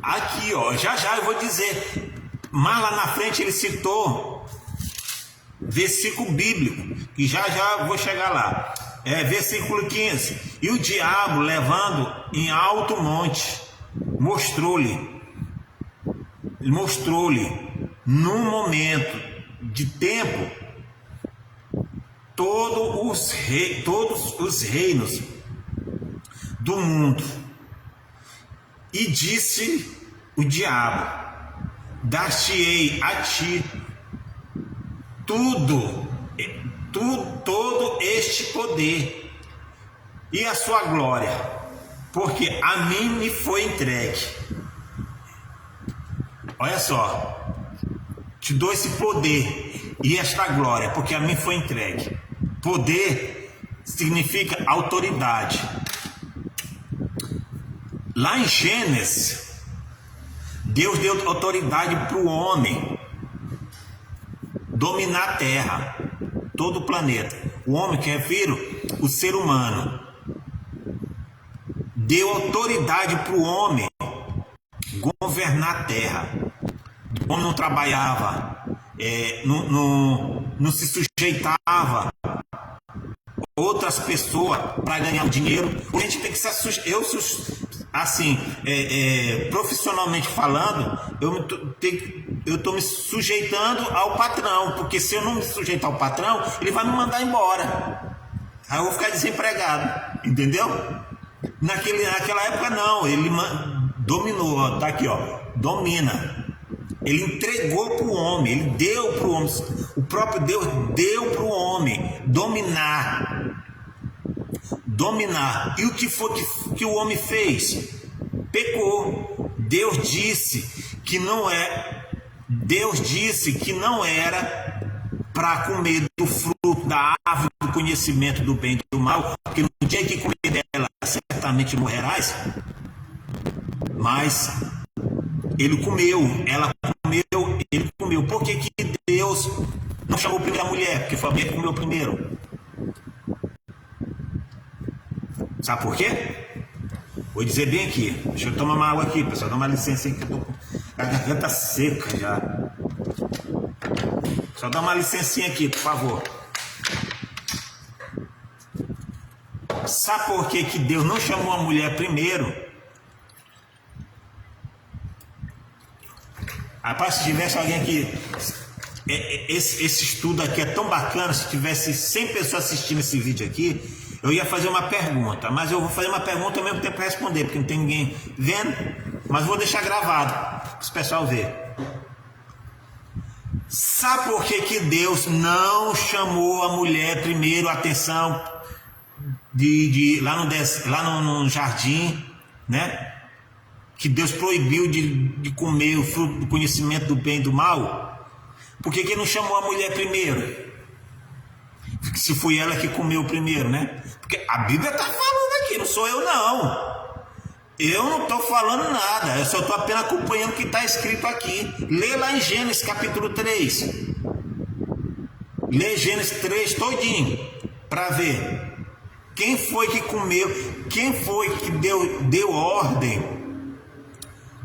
aqui, ó, já eu vou dizer, mas lá na frente ele citou versículo bíblico, que já vou chegar lá. Versículo 15. E o diabo, levando em alto monte, mostrou-lhe num momento de tempo todos os reinos do mundo, e disse o diabo: dar-te-ei a ti tudo todo este poder e a sua glória, porque a mim me foi entregue. Olha só, te dou esse poder e esta glória, porque a mim foi entregue. Poder significa autoridade. Lá em Gênesis, Deus deu autoridade para o homem dominar a terra, todo o planeta. O homem, que refiro, o ser humano, deu autoridade para o homem governar a terra. O homem não trabalhava, não se sujeitava a outras pessoas para ganhar dinheiro. A gente tem que se profissionalmente falando, eu estou me sujeitando ao patrão, porque se eu não me sujeitar ao patrão, ele vai me mandar embora. Aí eu vou ficar desempregado, entendeu? Naquela época não, ele dominou, ó, tá aqui, ó, domina. Ele entregou para o homem, ele deu para o homem, o próprio Deus deu para o homem dominar. E o que foi que o homem fez? Pecou. Deus disse que não era para comer do fruto da árvore do conhecimento do bem e do mal, porque no dia que comer dela certamente morrerás. Mas ele comeu, ela comeu, ele comeu. Por que Deus não chamou primeiro a mulher? Porque foi a mulher que comeu primeiro. Sabe por quê? Vou dizer bem aqui. Deixa eu tomar uma água aqui, pessoal. Dá uma licença aí que eu tô com a garganta seca já. Só dá uma licencinha aqui, por favor. Sabe por que Deus não chamou a mulher primeiro? Rapaz, se tivesse alguém aqui, esse estudo aqui é tão bacana. Se tivesse 100 pessoas assistindo esse vídeo aqui, eu ia fazer uma pergunta, mas eu vou fazer uma pergunta ao mesmo tempo para responder, porque não tem ninguém vendo, mas vou deixar gravado para o pessoal ver. Sabe por que Deus não chamou a mulher primeiro? Atenção, lá no jardim, né? Que Deus proibiu de comer o fruto do conhecimento do bem e do mal. Por que Ele não chamou a mulher primeiro? Se foi ela que comeu primeiro, né? Porque a Bíblia está falando aqui, não sou eu não. Eu não estou falando nada, eu só estou apenas acompanhando o que está escrito aqui. Lê lá em Gênesis capítulo 3. Lê Gênesis 3 todinho, para ver. Quem foi que comeu, quem foi que deu ordem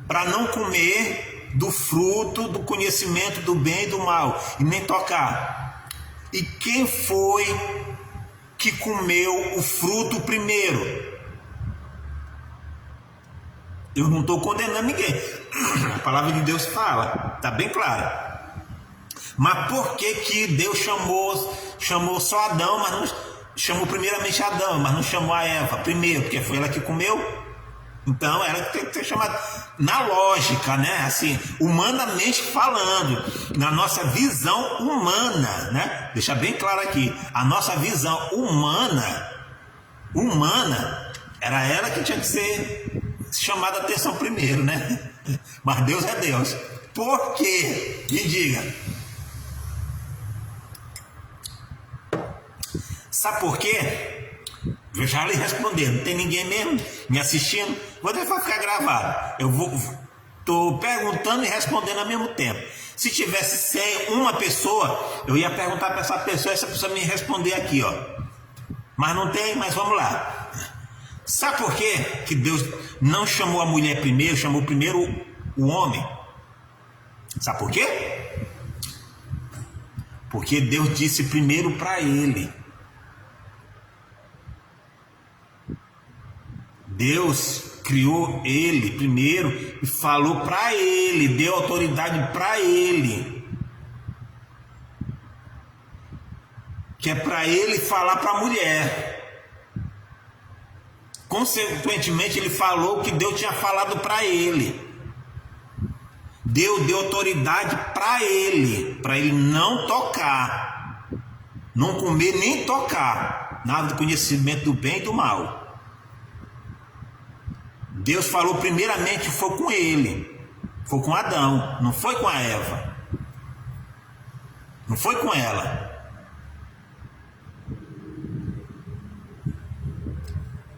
para não comer do fruto do conhecimento do bem e do mal, e nem tocar. E quem foi que comeu o fruto primeiro? Eu não estou condenando ninguém. A palavra de Deus fala, está bem claro. Mas por que Deus chamou só Adão, mas não chamou primeiramente Adão, mas não chamou a Eva primeiro? Porque foi ela que comeu. Então ela tem que ser chamada, na lógica, né? Assim, humanamente falando, na nossa visão humana, né? Deixa bem claro aqui, a nossa visão humana, era ela que tinha que ser chamada a atenção primeiro, né? Mas Deus é Deus. Por quê? Me diga. Sabe por quê? Eu já lhe responder, não tem ninguém mesmo me assistindo, vou deixar ficar gravado. Eu estou perguntando e respondendo ao mesmo tempo. Se tivesse 100, uma pessoa, eu ia perguntar para essa pessoa me responder aqui, ó. Mas não tem, mas vamos lá. Sabe por quê que Deus não chamou a mulher primeiro, chamou primeiro o homem? Sabe por quê? Porque Deus disse primeiro para ele. Deus criou ele primeiro e falou para ele, deu autoridade para ele, que é para ele falar para a mulher. Consequentemente, ele falou que Deus tinha falado para ele. Deus deu autoridade para ele não tocar. Não comer nem tocar na árvore do conhecimento do bem e do mal. Deus falou primeiramente, foi com ele, foi com Adão, não foi com a Eva, não foi com ela.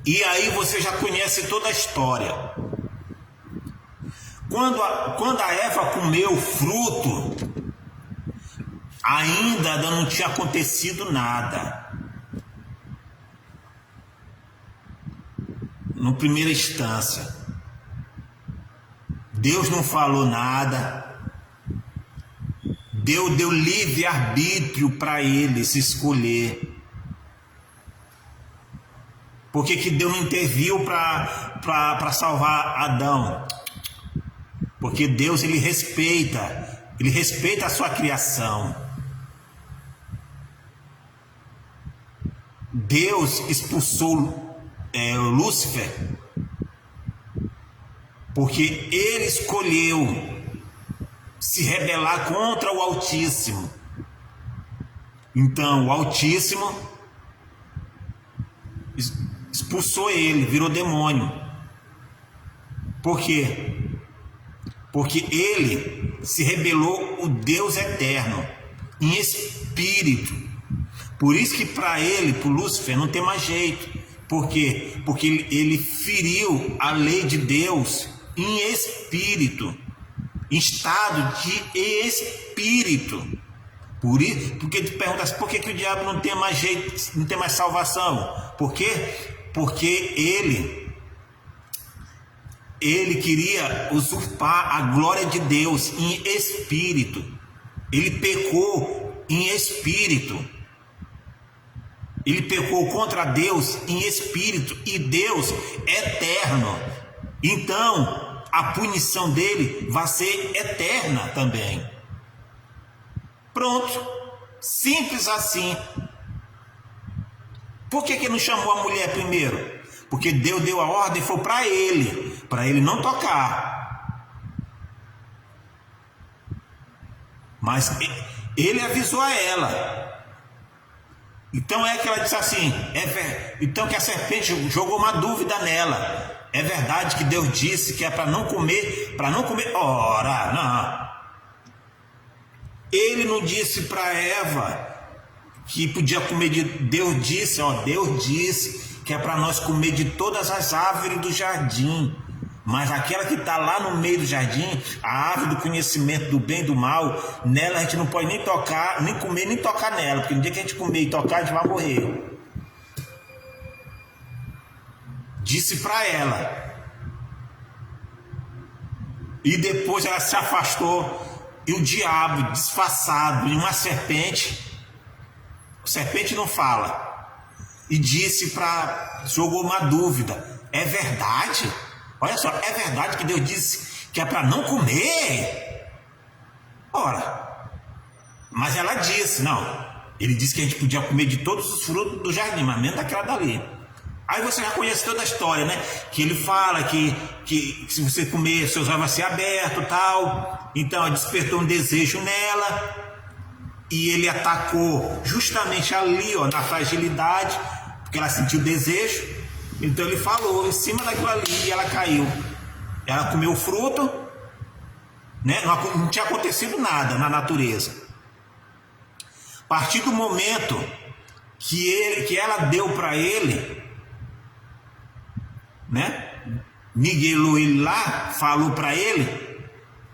E aí você já conhece toda a história. Quando a Eva comeu o fruto, ainda não tinha acontecido nada. No primeira instância, Deus não falou nada. Deus deu livre-arbítrio para ele se escolher. Por que Deus não interviu para salvar Adão? Porque Deus ele respeita a sua criação. Deus expulsou Lúcifer porque ele escolheu se rebelar contra o Altíssimo. Então o Altíssimo expulsou ele, virou demônio. Por quê? Porque ele se rebelou o Deus eterno em espírito. Por isso que para ele, para Lúcifer, não tem mais jeito. Por quê? Porque ele feriu a lei de Deus em espírito, em estado de espírito. Por isso, porque tu perguntas por que o diabo não tem mais jeito, não tem mais salvação? Por quê? Porque ele queria usurpar a glória de Deus em espírito. Ele pecou em espírito. Ele pecou contra Deus em espírito, e Deus é eterno. Então, a punição dele vai ser eterna também. Pronto. Simples assim. Por que ele não chamou a mulher primeiro? Porque Deus deu a ordem, foi para ele não tocar. Mas ele avisou a ela. Então é que ela disse assim, então que a serpente jogou uma dúvida nela. É verdade que Deus disse que é para não comer, ora, não. Ele não disse para Eva que podia comer Deus disse que é para nós comer de todas as árvores do jardim. Mas aquela que está lá no meio do jardim, a árvore do conhecimento do bem e do mal, nela a gente não pode nem tocar, nem comer, nem tocar nela, porque no dia que a gente comer e tocar, a gente vai morrer. Disse para ela. E depois ela se afastou, e o diabo, disfarçado de uma serpente, a serpente não fala, e jogou uma dúvida. É verdade? Olha só, é verdade que Deus disse que é para não comer? Ora, mas ela disse, não, ele disse que a gente podia comer de todos os frutos do jardim, mas menos daquela dali. Aí você já conhece toda a história, né? Que ele fala que se você comer, seus olhos vão ser abertos e tal. Então ela despertou um desejo nela, e ele atacou justamente ali, ó, na fragilidade, porque ela sentiu desejo. Então ele falou em cima daquilo ali e ela caiu. Ela comeu o fruto, né? Não tinha acontecido nada na natureza. A partir do momento que ela deu para ele, né? Miguelou ele lá, falou para ele,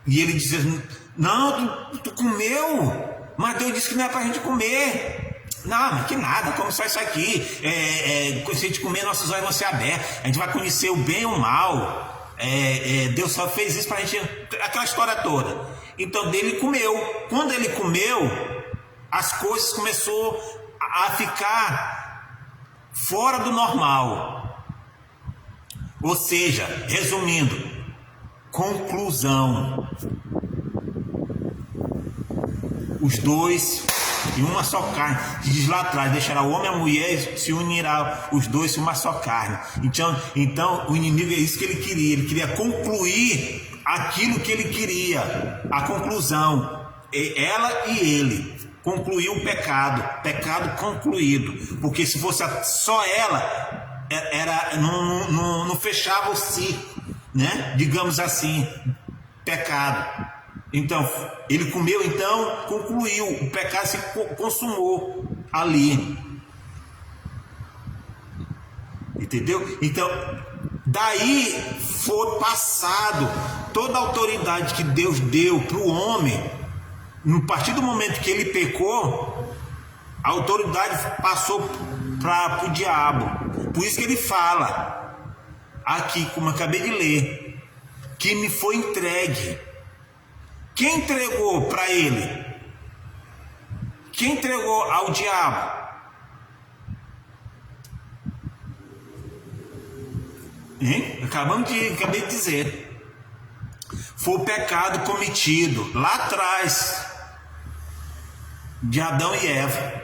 e ele disse assim, não, tu comeu, mas Deus disse que não é para a gente comer. Não, mas que nada, come só isso aqui. Se a gente comer, nossos olhos vão ser abertos. A gente vai conhecer o bem e o mal. Deus só fez isso para a gente. Aquela história toda. Então ele comeu. Quando ele comeu, as coisas começaram a ficar fora do normal. Ou seja, resumindo, conclusão. Os dois em uma só carne, que diz lá atrás, deixará o homem e a mulher, se unirá os dois em uma só carne. Então o inimigo é isso que ele queria concluir aquilo que ele queria, a conclusão, ela e ele. concluiu o pecado concluído, porque se fosse só ela, não fechava o ciclo, né? Digamos assim, pecado. Então, ele comeu, então concluiu, o pecado se consumou ali. Entendeu? Então, daí foi passado toda a autoridade que Deus deu para o homem. No partir do momento que ele pecou, a autoridade passou para o diabo. Por isso que ele fala aqui, como eu acabei de ler, que me foi entregue. Quem entregou para ele? Quem entregou ao diabo? Acabei de dizer. Foi o pecado cometido lá atrás de Adão e Eva.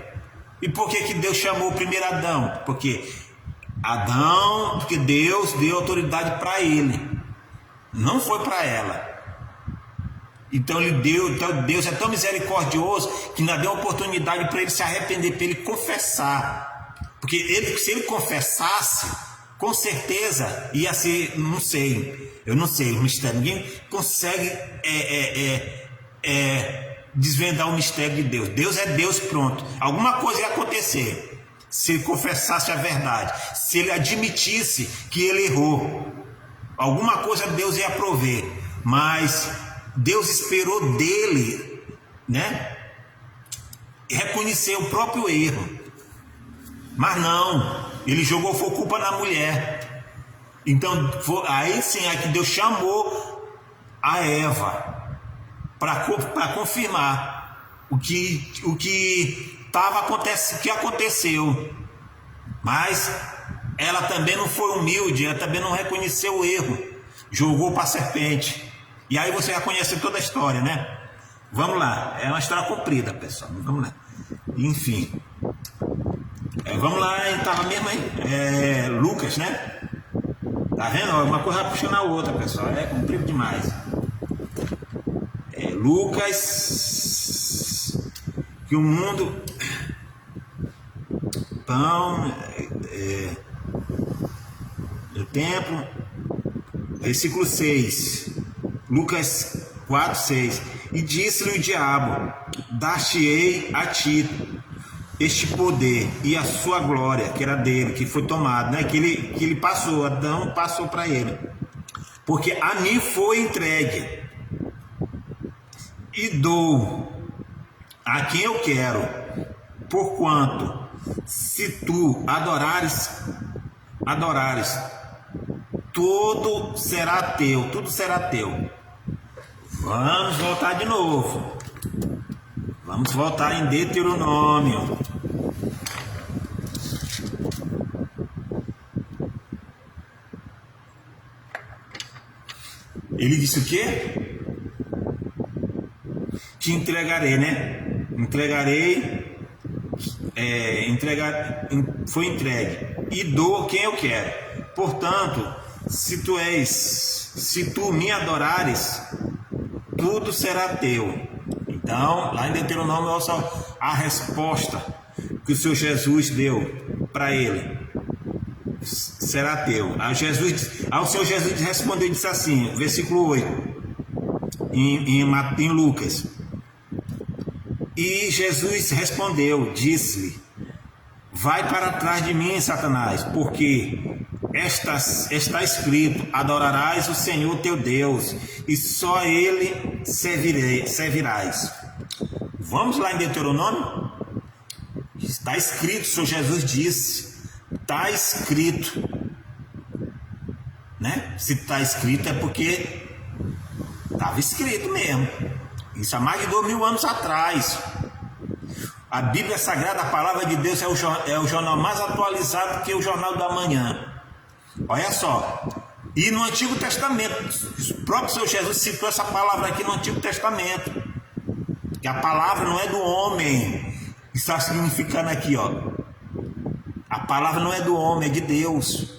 E por que Deus chamou o primeiro Adão? Porque Deus deu autoridade para ele, não foi para ela. Então Deus é tão misericordioso que ainda deu a oportunidade para ele se arrepender, para ele confessar. Porque se ele confessasse, com certeza ia ser, eu não sei o mistério. Ninguém consegue desvendar o mistério de Deus. Deus é Deus, pronto. Alguma coisa ia acontecer se ele confessasse a verdade, se ele admitisse que ele errou. Alguma coisa Deus ia prover, mas Deus esperou dele, né, reconhecer o próprio erro. Mas não, ele jogou culpa na mulher. Então aí sim é que Deus chamou a Eva para confirmar o que aconteceu. Mas ela também não foi humilde, ela também não reconheceu o erro, jogou para a serpente. E aí você já conhece toda a história, né? Vamos lá, é uma história comprida, pessoal. Vamos lá. Enfim. Vamos lá, estava mesmo aí. Lucas, né? Tá vendo? Uma coisa vai puxando a outra, pessoal. É comprido demais. Lucas. Que o mundo. Pão. O templo. Versículo 6. Lucas 4, 6. E disse-lhe o diabo: dar-te-ei a ti este poder e a sua glória, que era dele, que foi tomado, né? que ele passou, Adão passou para ele, porque a mim foi entregue, e dou a quem eu quero, porquanto se tu adorares, tudo será teu. Vamos voltar de novo. Vamos voltar em Deuteronômio. Ele disse o quê? Te entregarei, né? Foi entregue. E dou quem eu quero. Portanto, se tu me adorares, tudo será teu. Então, lá em Deuteronômio, olha só a resposta que o Senhor Jesus deu para ele: será teu. Ao Senhor Jesus respondeu e disse assim, versículo 8, em Lucas: e Jesus respondeu, disse-lhe: vai para trás de mim, Satanás, porque está escrito: adorarás o Senhor teu Deus, e só ele servirás. Vamos lá em Deuteronômio? Está escrito, o Senhor Jesus disse, está escrito, né? Se está escrito é porque estava escrito mesmo. Isso há mais de 2000 anos atrás. A Bíblia Sagrada, a palavra de Deus, é o jornal mais atualizado que o Jornal da Manhã. Olha só. E no Antigo Testamento, o próprio Senhor Jesus citou essa palavra aqui no Antigo Testamento. Que a palavra não é do homem. Está significando aqui, ó. A palavra não é do homem, é de Deus.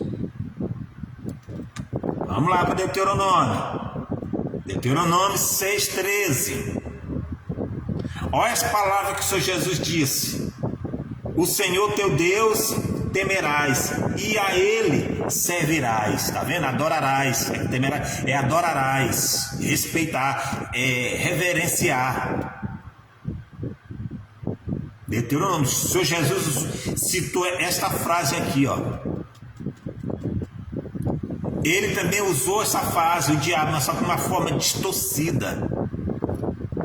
Vamos lá para Deuteronômio. Deuteronômio 6,13. Olha as palavras que o Senhor Jesus disse: o Senhor teu Deus temerás e a Ele servirás. Está vendo? Adorarás. É adorarás, respeitar, reverenciar. Deuteronômio, o Senhor Jesus citou esta frase aqui, ó. Ele também usou essa frase, o diabo, mas só de uma forma distorcida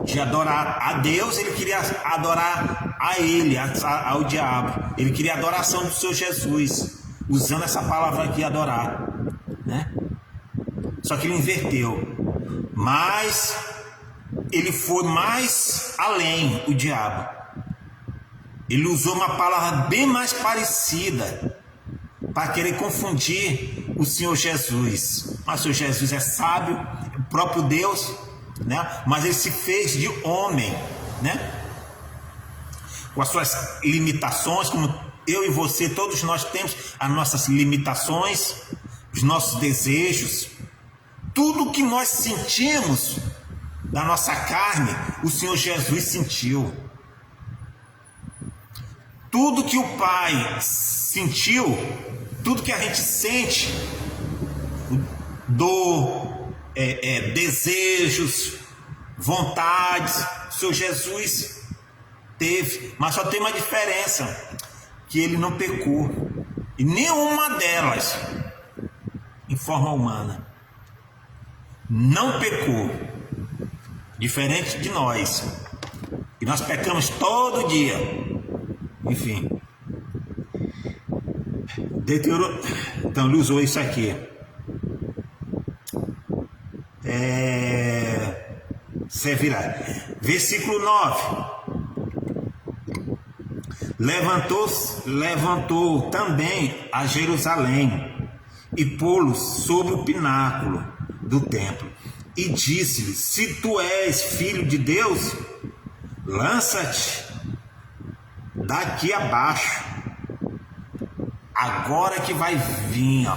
de adorar a Deus. Ele queria adorar a ele, ao diabo. Ele queria a adoração do Senhor Jesus, usando essa palavra aqui, adorar, né? Só que ele inverteu. Mas ele foi mais além, o diabo. Ele usou uma palavra bem mais parecida para querer confundir o Senhor Jesus. Mas o Senhor Jesus é sábio, é o próprio Deus, né? Mas ele se fez de homem, né? Com as suas limitações, como eu e você, todos nós temos as nossas limitações, os nossos desejos, tudo que nós sentimos da nossa carne, o Senhor Jesus sentiu. Tudo que o Pai sentiu, tudo que a gente sente, dor, desejos, vontades, o Senhor Jesus teve. Mas só tem uma diferença, que ele não pecou, e nenhuma delas em forma humana. Não pecou, diferente de nós, e nós pecamos todo dia. Enfim, então ele usou isso aqui. Servirá. Versículo 9. Levantou também a Jerusalém e pô-los sobre o pináculo do templo e disse-lhe: se tu és filho de Deus, lança-te daqui abaixo. Agora que vai vir, ó.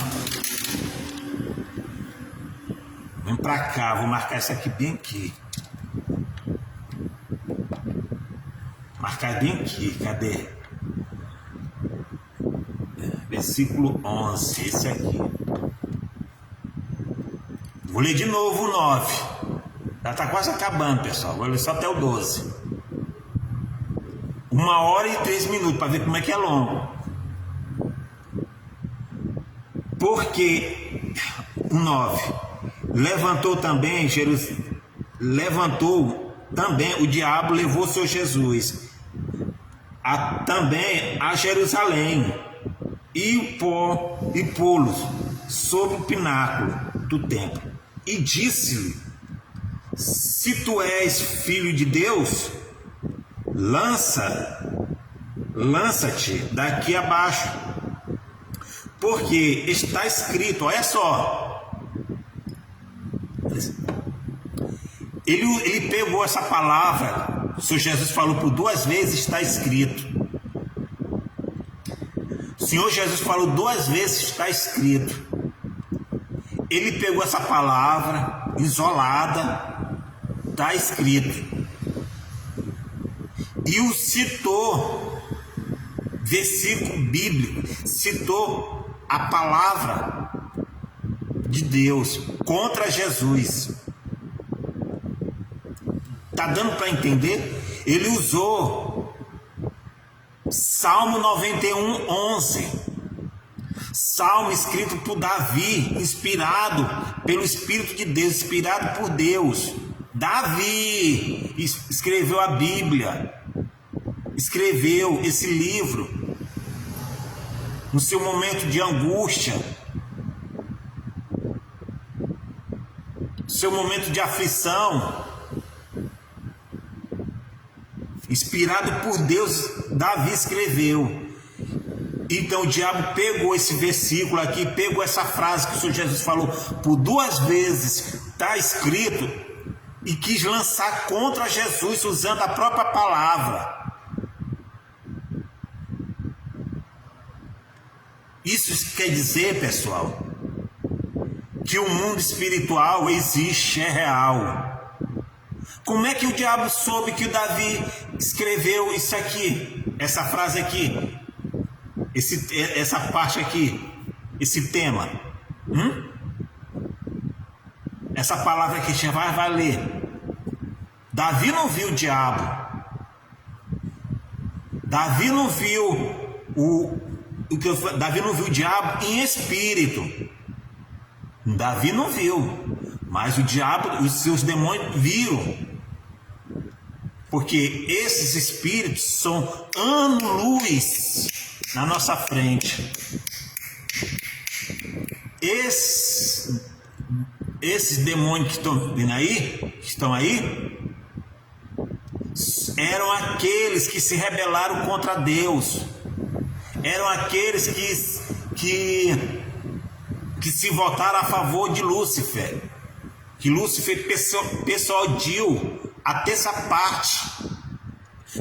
Vem pra cá, vou marcar isso aqui bem aqui. Marcar bem aqui, cadê? Versículo 11, esse aqui. Vou ler de novo o 9. Já tá quase acabando, pessoal. Vou ler só até o 12. 1h03 para ver como é que é longo. Porque o 9. Levantou também o diabo, levou o Senhor Jesus também a Jerusalém e pô-los sobre o pináculo do templo e disse-lhe: se tu és filho de Deus, lança-te daqui abaixo, porque está escrito. Olha só, ele pegou essa palavra, o Senhor Jesus falou por 2 vezes, está escrito. O Senhor Jesus falou 2 vezes, está escrito. Ele pegou essa palavra isolada, está escrito, e o citou, versículo bíblico, citou a palavra de Deus contra Jesus. Está dando para entender? Ele usou Salmo 91:11, salmo escrito por Davi, inspirado pelo Espírito de Deus, inspirado por Deus. Davi escreveu a Bíblia, escreveu esse livro no seu momento de angústia, no seu momento de aflição. Inspirado por Deus, Davi escreveu. Então o diabo pegou esse versículo aqui, pegou essa frase que o Senhor Jesus falou por 2 vezes, está escrito, e quis lançar contra Jesus usando a própria palavra. Isso quer dizer, pessoal, que o mundo espiritual existe, é real. Como é que o diabo soube que o Davi escreveu isso aqui, essa frase aqui, essa parte aqui, esse tema? Essa palavra que já vai ler. Davi não viu o diabo. Davi não viu Davi não viu o diabo em espírito. Davi não viu, mas o diabo, os seus demônios viram. Porque esses espíritos são anos-luz na nossa frente. Esses demônios que estão aí, eram aqueles que se rebelaram contra Deus. Eram aqueles que se votaram a favor de Lúcifer. Que Lúcifer persuadiu a terça parte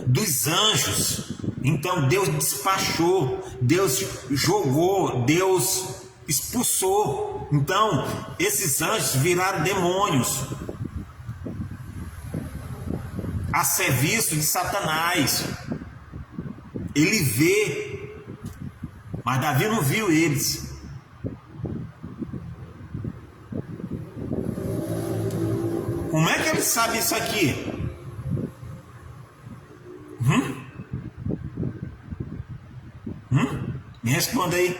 dos anjos. Então Deus despachou, Deus jogou, Deus expulsou. Então esses anjos viraram demônios a serviço de Satanás. Ele vê, mas Davi não viu eles. Como é que ele sabe isso aqui? Me responda aí.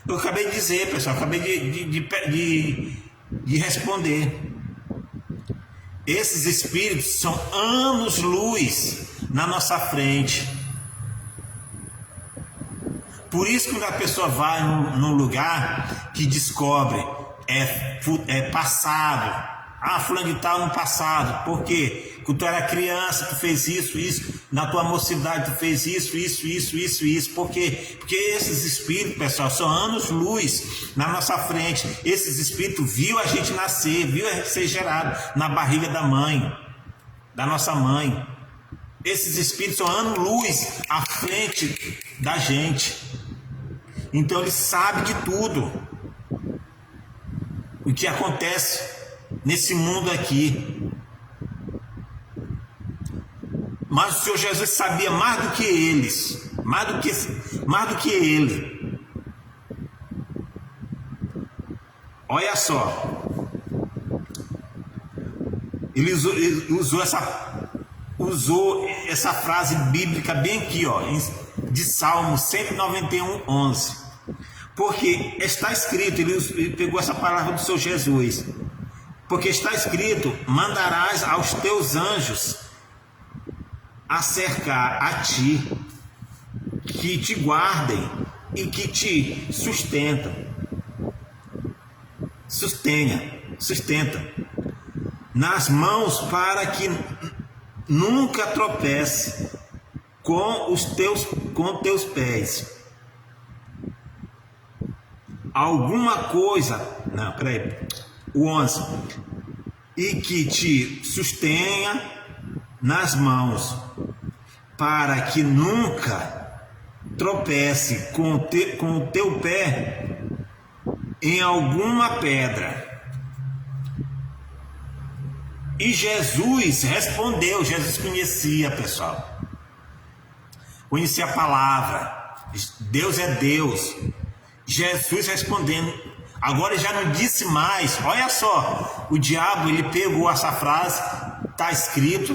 Eu acabei de dizer, pessoal, acabei de responder. Esses espíritos são anos-luz na nossa frente. Por isso, quando a pessoa vai num lugar que descobre é passado, fulano de tal no passado, por quê? Quando tu era criança, tu fez isso, na tua mocidade tu fez isso, por quê? Porque esses espíritos, pessoal, são anos-luz na nossa frente. Esses espíritos viu a gente nascer, viu a gente ser gerado na barriga da mãe, da nossa mãe. Esses espíritos são anos-luz à frente da gente. Então eles sabem de tudo o que acontece nesse mundo aqui. Mas o Senhor Jesus sabia mais do que eles, mais do que ele. Olha só, ele usou essa frase bíblica bem aqui, ó, de Salmo 191:11. Porque está escrito, ele pegou essa palavra do Senhor Jesus. Porque está escrito: mandarás aos teus anjos a cercar a ti, que te guardem e que te sustenta nas mãos, para que nunca tropece com teus pés. O 11. E que te sustenha nas mãos, para que nunca tropece com o teu pé em alguma pedra. E Jesus respondeu. Jesus conhecia, pessoal, conhecia a palavra. Deus é Deus. Jesus respondendo. Agora ele já não disse mais. Olha só, o diabo, ele pegou essa frase, está escrito,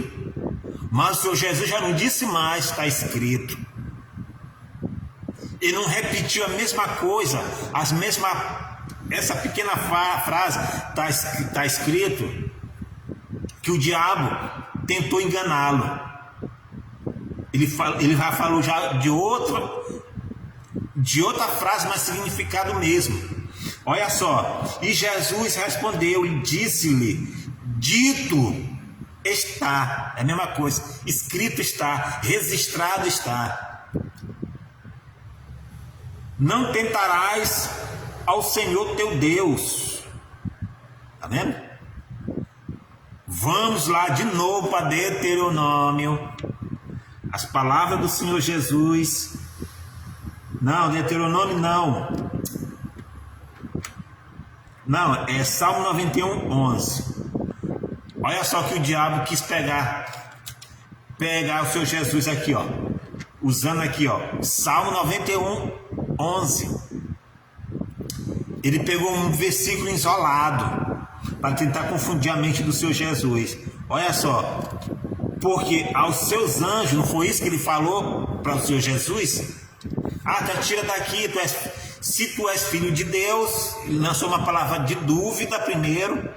mas o Senhor Jesus já não disse mais, está escrito. Ele não repetiu a mesma coisa, essa pequena frase, está escrito, que o diabo tentou enganá-lo. Ele já falou já de outra frase, mas significado mesmo. Olha só, e Jesus respondeu e disse-lhe: dito está, é a mesma coisa, escrito está, registrado está. Não tentarás ao Senhor teu Deus. Tá vendo? Vamos lá de novo para Deuteronômio. As palavras do Senhor Jesus. Não, Deuteronômio não. Não, é Salmo 91:11. Olha só que o diabo quis pegar o Senhor Jesus aqui, ó, usando aqui, ó, Salmo 91, 11. Ele pegou um versículo isolado para tentar confundir a mente do Senhor Jesus. Olha só, porque aos seus anjos, não foi isso que ele falou para o Senhor Jesus? Ah, tira daqui, se tu és filho de Deus. Ele lançou uma palavra de dúvida primeiro,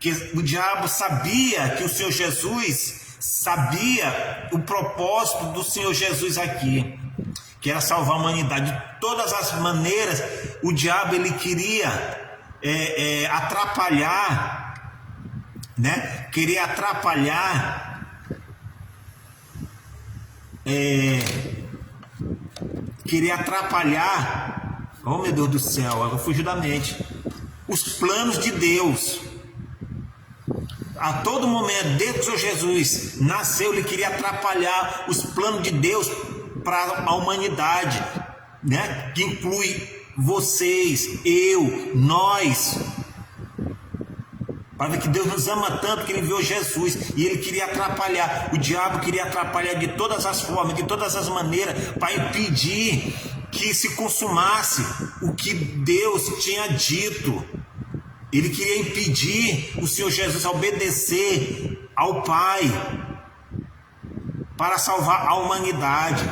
que o diabo sabia que o Senhor Jesus sabia o propósito do Senhor Jesus aqui, que era salvar a humanidade. De todas as maneiras, o diabo ele queria atrapalhar, né? Queria atrapalhar, oh meu Deus do céu, agora fugiu da mente, os planos de Deus. A todo momento, desde que o Senhor Jesus nasceu, ele queria atrapalhar os planos de Deus para a humanidade, né? Que inclui vocês, eu, nós. Para ver que Deus nos ama tanto que ele enviou Jesus, e ele queria atrapalhar, o diabo queria atrapalhar de todas as formas, de todas as maneiras, para impedir que se consumasse o que Deus tinha dito. Ele queria impedir o Senhor Jesus a obedecer ao Pai para salvar a humanidade,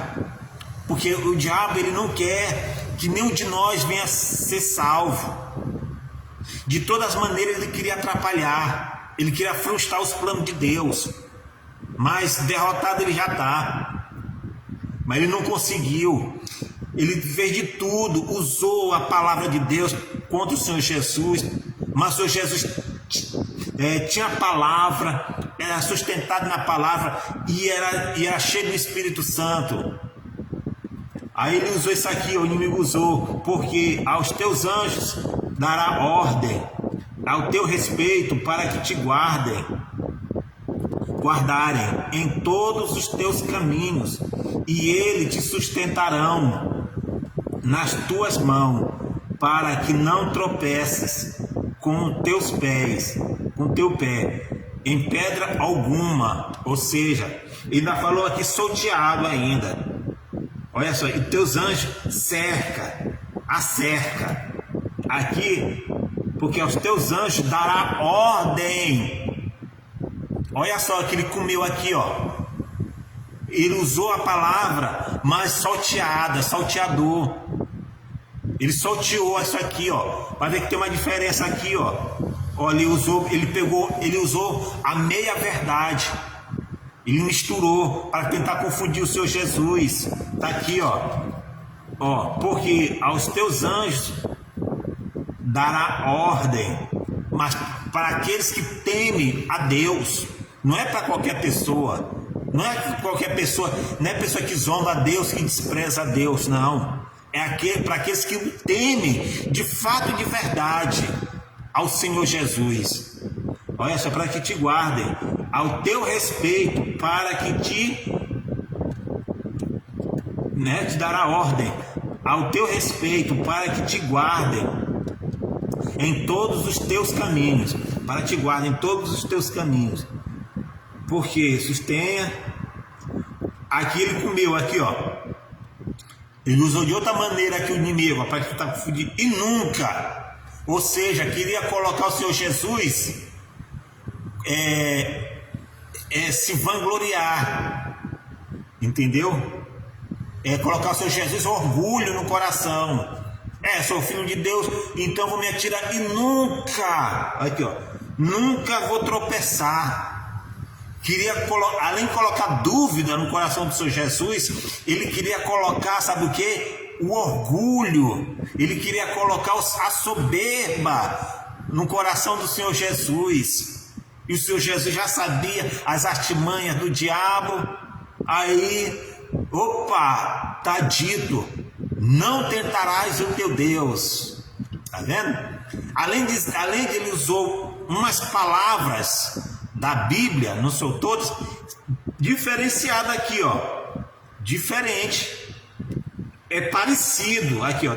porque o diabo ele não quer que nenhum de nós venha ser salvo. De todas as maneiras ele queria atrapalhar, ele queria frustrar os planos de Deus, mas derrotado ele já está, mas ele não conseguiu. Ele fez de tudo, usou a palavra de Deus contra o Senhor Jesus, mas o Senhor Jesus tinha a palavra, era sustentado na palavra e era cheio do Espírito Santo. Aí ele usou isso aqui, o inimigo usou, porque aos teus anjos dará ordem ao teu respeito para que te guardarem em todos os teus caminhos, e eles te sustentarão nas tuas mãos, para que não tropeces com teu pé em pedra alguma. Ou seja, ele ainda falou aqui solteado ainda. Olha só, e teus anjos acerca aqui, porque aos teus anjos dará ordem. Olha só que ele comeu aqui, ó. Ele usou a palavra, mas salteador. Ele salteou isso aqui, ó. Vai ver que tem uma diferença aqui, ó. Olha, ele usou a meia verdade. Ele misturou para tentar confundir o Senhor Jesus. Tá aqui, ó, porque aos teus anjos dará ordem, mas para aqueles que temem a Deus. Não é para qualquer pessoa, não é pessoa que zomba a Deus, que despreza a Deus, não. É para aqueles que temem de fato e de verdade ao Senhor Jesus. Olha só, para que te guardem ao teu respeito, para que te dará ordem ao teu respeito, para que te guardem em todos os teus caminhos, para te guardem em todos os teus caminhos, porque sustenha. Aqui ele comeu aqui, ó. Ele usou de outra maneira aqui o inimigo, para que tu tá confundido, e nunca, ou seja, queria colocar o Senhor Jesus se vangloriar, entendeu? Colocar o Senhor Jesus orgulho no coração. Sou filho de Deus, então vou me atirar e nunca, aqui ó, nunca vou tropeçar. Queria além de colocar dúvida no coração do Senhor Jesus, ele queria colocar, sabe o que? O orgulho. Ele queria colocar a soberba no coração do Senhor Jesus. E o Senhor Jesus já sabia as artimanhas do diabo. Aí, opa, tá dito, não tentarás o teu Deus. Tá vendo? Além de ele usou umas palavras da Bíblia, não são todas, diferenciada aqui, ó, diferente, é parecido, aqui, ó,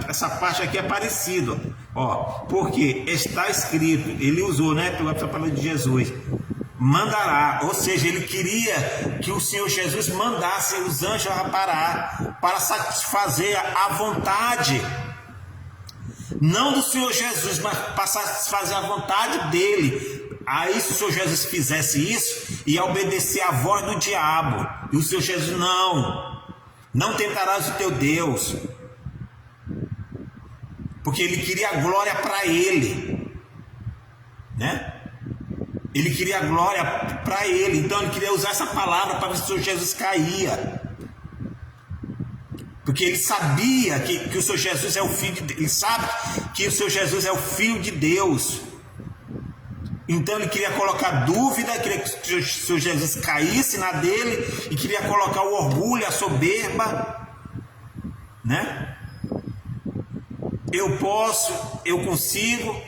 essa parte aqui é parecido, ó, porque está escrito, ele usou, né, pela palavra de Jesus, mandará. Ou seja, ele queria que o Senhor Jesus mandasse os anjos a parar para satisfazer a vontade, não do Senhor Jesus, mas para satisfazer a vontade dele. Aí se o Senhor Jesus fizesse isso, ia obedecer à voz do diabo. E o Senhor Jesus, não tentarás o teu Deus, porque ele queria glória para ele, né? Ele queria glória para ele, então ele queria usar essa palavra para ver se o Senhor Jesus caía, porque ele sabia que o Senhor Jesus é o Filho de Deus, ele sabe que o Senhor Jesus é o Filho de Deus. Então ele queria colocar dúvida, queria que o Senhor Jesus caísse na dele, e queria colocar o orgulho, a soberba, né? Eu posso, eu consigo,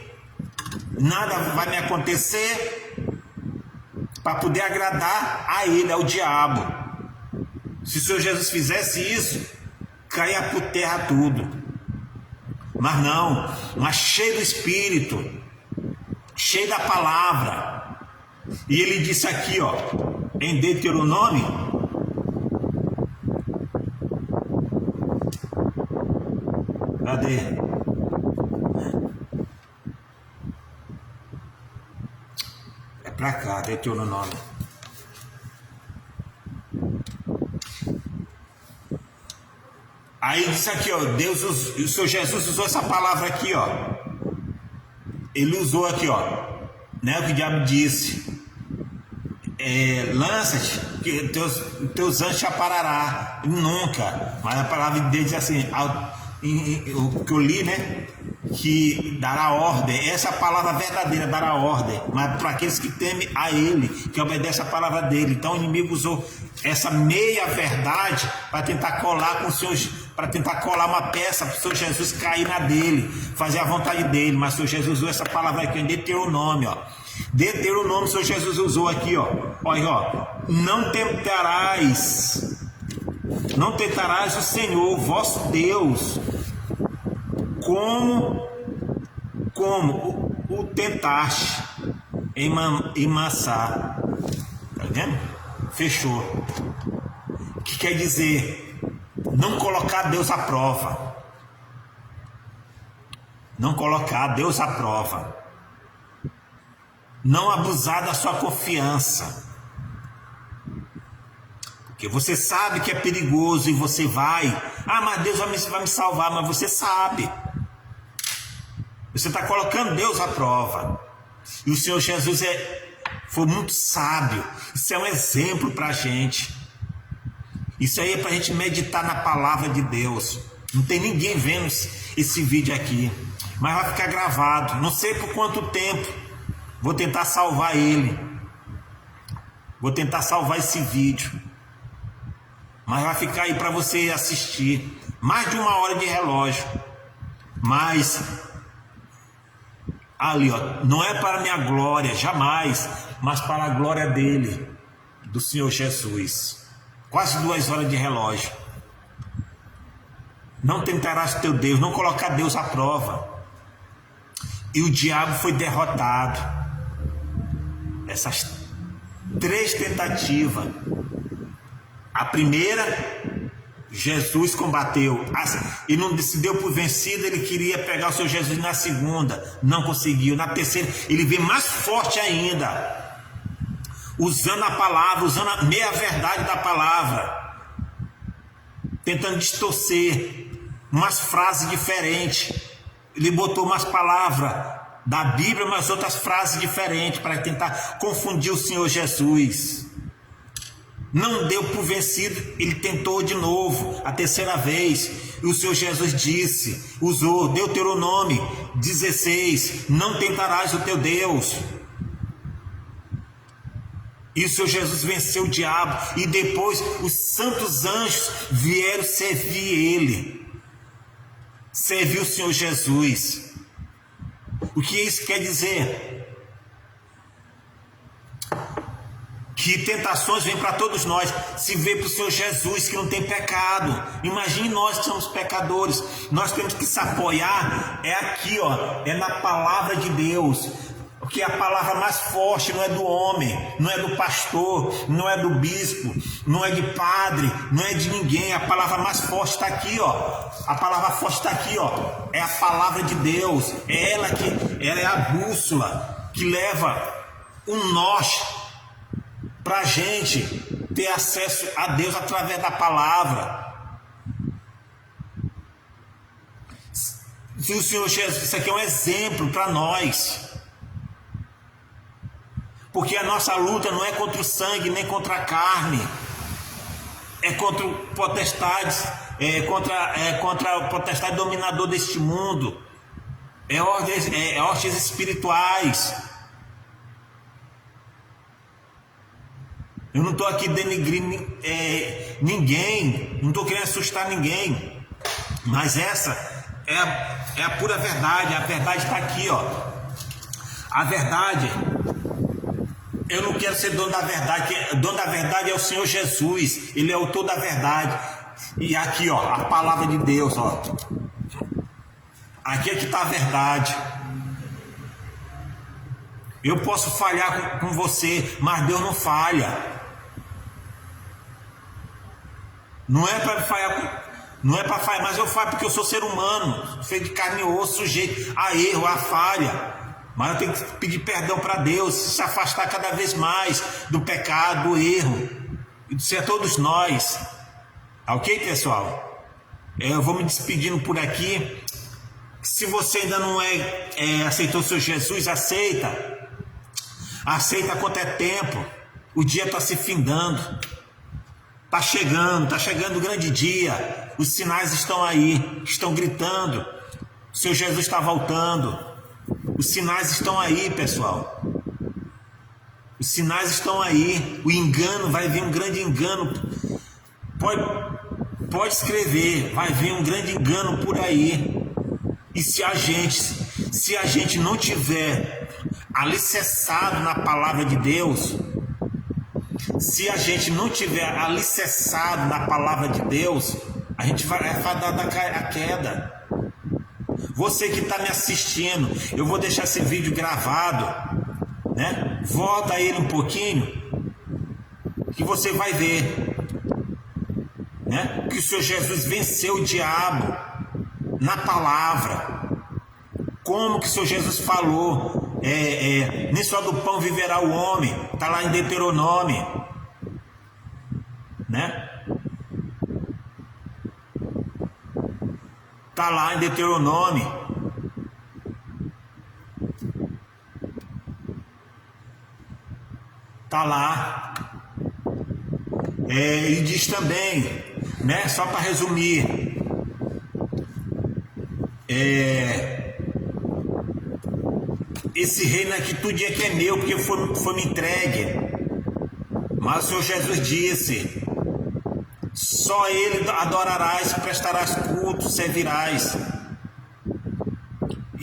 nada vai me acontecer, para poder agradar a ele, ao diabo. Se o Senhor Jesus fizesse isso, caia por terra tudo. Mas não, mas cheio do Espírito, cheio da palavra. E ele disse aqui, ó, em Deuteronômio, cadê? É pra cá, Deuteronômio. Aí diz aqui, ó, o Senhor Jesus usou essa palavra aqui, ó. Ele usou aqui, ó, né, o que o diabo disse: lança-te, que teus anjos te aparará. Nunca. Mas a palavra de Deus diz assim, o que eu li, né, que dará ordem. Essa é a palavra verdadeira, dará ordem, mas para aqueles que temem a ele, que obedecem a palavra dele. Então o inimigo usou essa meia verdade para tentar colar com os seus, para tentar colar uma peça para o Senhor Jesus cair na dele, fazer a vontade dele. Mas o Senhor Jesus usou essa palavra aqui em Deuteronômio, ó. Deuteronômio, o Senhor Jesus usou aqui, ó. Olha, ó, não tentarás o Senhor vosso Deus como o tentaste em Massá. Tá vendo? Fechou. O que quer dizer? Não colocar Deus à prova. Não colocar Deus à prova. Não abusar da sua confiança. Porque você sabe que é perigoso e você vai. Mas Deus vai me salvar. Mas você sabe. Você está colocando Deus à prova. E o Senhor Jesus foi muito sábio. Isso é um exemplo para a gente. Isso aí é para a gente meditar na palavra de Deus. Não tem ninguém vendo esse vídeo aqui, mas vai ficar gravado. Não sei por quanto tempo. Vou tentar salvar ele. Vou tentar salvar esse vídeo. Mas vai ficar aí para você assistir. Mais de 1 hora de relógio. Mas ali, ó, não é para minha glória, jamais, mas para a glória dele, do Senhor Jesus. Quase 2 horas de relógio. Não tentarás teu Deus, não colocar Deus à prova. E o diabo foi derrotado. Essas 3 tentativas. A primeira, Jesus combateu e não se deu por vencido. Ele queria pegar o Senhor Jesus na segunda, não conseguiu. Na terceira, ele veio mais forte ainda, usando a palavra, usando a meia verdade da palavra, tentando distorcer umas frases diferentes. Ele botou umas palavras da Bíblia, mas outras frases diferentes, para tentar confundir o Senhor Jesus. Não deu por vencido, ele tentou de novo, a terceira vez, e o Senhor Jesus disse, usou Deuteronômio 16, não tentarás o teu Deus. E o Senhor Jesus venceu o diabo, e depois os santos anjos vieram servir ele, servir o Senhor Jesus. O que isso quer dizer? Que tentações vêm para todos nós. Se vê para o Senhor Jesus, que não tem pecado. Imagine nós que somos pecadores. Nós temos que se apoiar. É aqui, ó. É na palavra de Deus. Porque a palavra mais forte não é do homem, não é do pastor, não é do bispo, não é de padre, não é de ninguém. A palavra mais forte está aqui, ó. A palavra forte está aqui, ó. É a palavra de Deus. Ela é a bússola que leva um norte para a gente ter acesso a Deus através da palavra. Se o Senhor Jesus, isso aqui é um exemplo para nós. Porque a nossa luta não é contra o sangue, nem contra a carne. É contra o potestades, contra o potestade dominador deste mundo. É ordens espirituais. Eu não estou aqui denigrindo ninguém, não estou querendo assustar ninguém. Mas essa é a pura verdade. A verdade está aqui, ó. A verdade, eu não quero ser dono da verdade. Dono da verdade é o Senhor Jesus. Ele é o autor da verdade. E aqui, ó, a palavra de Deus, ó. Aqui é que está a verdade. Eu posso falhar com você, mas Deus não falha. Não é para falhar, mas eu falho porque eu sou ser humano, feito de carne e osso, sujeito a erro, a falha. Mas eu tenho que pedir perdão para Deus, se afastar cada vez mais do pecado, do erro. Isso é todos nós. Ok, pessoal? Eu vou me despedindo por aqui. Se você ainda não aceitou o Senhor Jesus, aceita. Aceita quanto é tempo. O dia está se findando. Está chegando o grande dia. Os sinais estão aí, estão gritando. O Senhor Jesus está voltando. Os sinais estão aí, pessoal. Os sinais estão aí. O engano, vai vir um grande engano. Pode escrever, vai vir um grande engano por aí. E se a gente não tiver alicerçado na palavra de Deus, se a gente não tiver alicerçado na palavra de Deus, a gente vai fadado a queda. Você que está me assistindo, eu vou deixar esse vídeo gravado, né? Volta ele um pouquinho, que você vai ver, né? Que o Senhor Jesus venceu o diabo na palavra. Como que o Senhor Jesus falou, nem só do pão viverá o homem, está lá em Deuteronômio, né? Está lá em Deuteronômio. Está lá. E diz também, né? Só para resumir, esse reino aqui, tudo que é meu, porque foi me entregue. Mas o Senhor Jesus disse: só Ele adorarás, prestarás culto, servirás.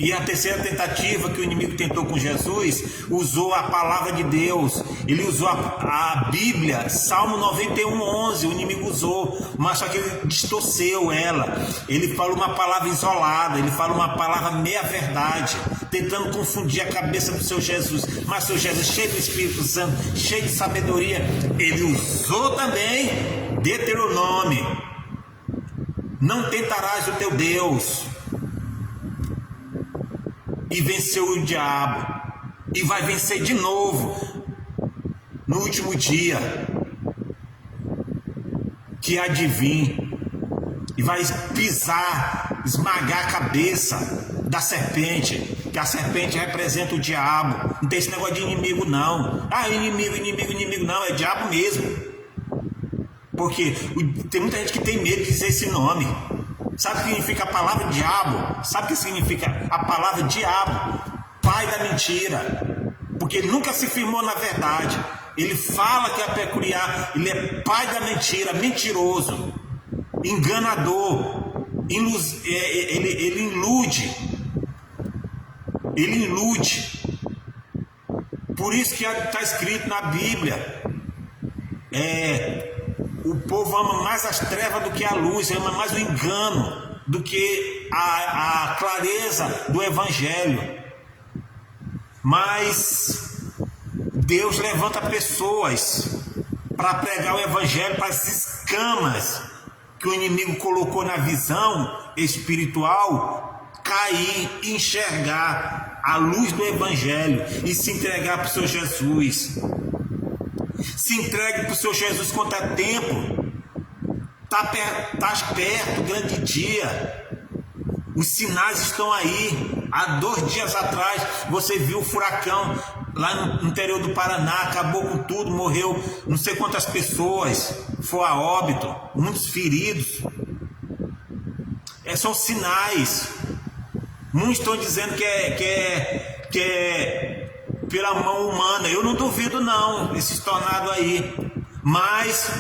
E a terceira tentativa que o inimigo tentou com Jesus, usou a palavra de Deus. Ele usou a Bíblia, Salmo 91:11, o inimigo usou, mas só que ele distorceu ela. Ele falou uma palavra isolada, ele falou uma palavra meia-verdade, tentando confundir a cabeça do seu Jesus. Mas seu Jesus, cheio do Espírito Santo, cheio de sabedoria, ele usou também Deuteronômio: não tentarás o teu Deus. E venceu o diabo. E vai vencer de novo no último dia, que há de vir. E vai pisar, esmagar a cabeça da serpente, que a serpente representa o diabo. Não tem esse negócio de inimigo não. Inimigo não, é diabo mesmo. Porque tem muita gente que tem medo de dizer esse nome. Sabe o que significa a palavra diabo? Sabe o que significa a palavra diabo? Pai da mentira. Porque ele nunca se firmou na verdade. Ele fala que é peculiar. Ele é pai da mentira, mentiroso, enganador. Ele ilude. Ele ilude. Por isso que está escrito na Bíblia: o povo ama mais as trevas do que a luz, ama mais o engano do que a clareza do Evangelho. Mas Deus levanta pessoas para pregar o evangelho para as escamas que o inimigo colocou na visão espiritual cair, enxergar a luz do evangelho e se entregar para o Senhor Jesus. Se entregue para o Senhor Jesus quanto é tempo. Está perto o grande dia. Os sinais estão aí. Há 2 dias atrás você viu o furacão lá no interior do Paraná, acabou com tudo, morreu não sei quantas pessoas, foi a óbito, muitos feridos. São sinais. Muitos estão dizendo que é pela mão humana. Eu não duvido não, esses tornados aí. Mas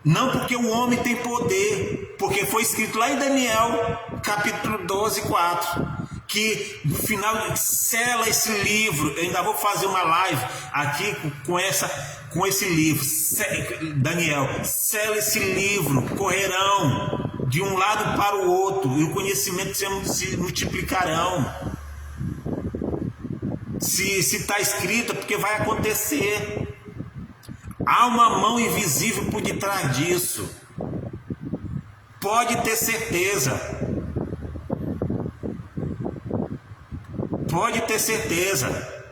não porque o homem tem poder, porque foi escrito lá em Daniel, capítulo 12, 4, que no final sela esse livro. Eu ainda vou fazer uma live aqui com esse livro. Daniel, sela esse livro, correrão de um lado para o outro, e o conhecimento se multiplicarão. Se está escrito, é porque vai acontecer. Há uma mão invisível por detrás disso. Pode ter certeza. Pode ter certeza.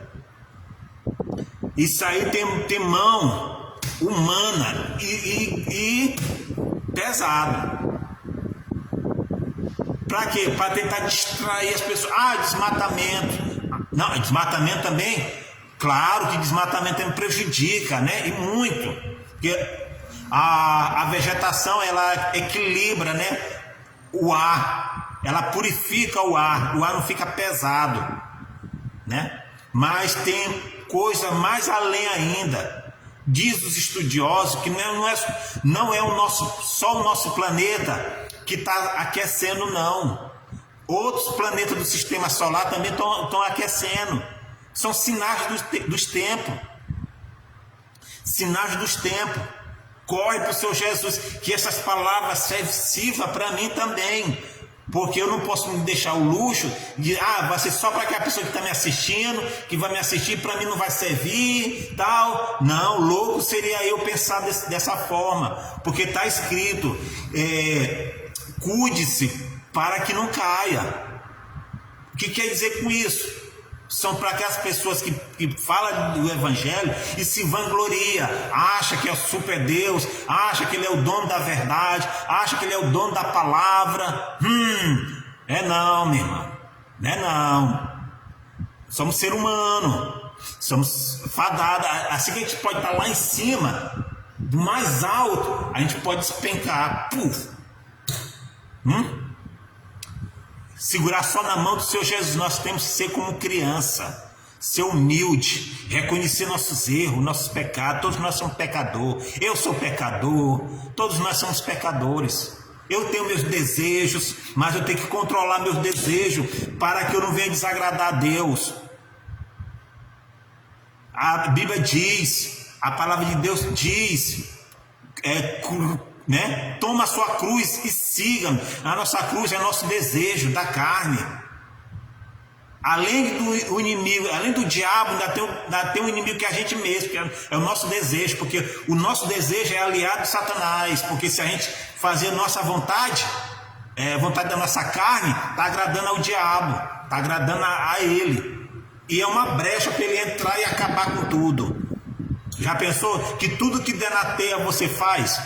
Isso aí tem mão humana e pesado. Para quê? Para tentar distrair as pessoas. Desmatamento. Não, desmatamento também. Claro que desmatamento também prejudica, né? E muito. Porque a vegetação, ela equilibra, né? O ar. Ela purifica o ar. O ar não fica pesado, né? Mas tem coisa mais além ainda. Diz os estudiosos que não é só o nosso planeta que está aquecendo, não. Outros planetas do sistema solar também estão aquecendo. São sinais dos tempos. Sinais dos tempos. Corre para o Senhor Jesus, que essas palavras sirvam para mim também. Porque eu não posso me deixar o luxo de, vai ser só para aquela pessoa que está me assistindo, que vai me assistir, para mim não vai servir, tal. Não, louco seria eu pensar dessa forma. Porque está escrito, cuide-se para que não caia. O que quer dizer com isso? São para aquelas pessoas que falam do evangelho e se vangloria, acha que é o super Deus, acha que ele é o dono da verdade, acha que ele é o dono da palavra. Não, minha irmã, não é não. Somos ser humano, somos fadados. Assim que a gente pode estar lá em cima, do mais alto, a gente pode despencar. Segurar só na mão do Senhor Jesus. Nós temos que ser como criança, ser humilde, reconhecer nossos erros, nossos pecados. Todos nós somos pecadores. Eu sou pecador, todos nós somos pecadores. Eu tenho meus desejos, mas eu tenho que controlar meus desejos para que eu não venha desagradar a Deus. A Bíblia diz, a palavra de Deus diz, né? Toma a sua cruz e siga-me. A nossa cruz é nosso desejo da carne. Além do inimigo, além do diabo, ainda tem um inimigo que é a gente mesmo, que é o nosso desejo, porque o nosso desejo é aliado de Satanás. Porque se a gente fazer nossa vontade, a vontade da nossa carne, está agradando ao diabo, está agradando a ele. E é uma brecha para ele entrar e acabar com tudo. Já pensou que tudo que der na teia você faz?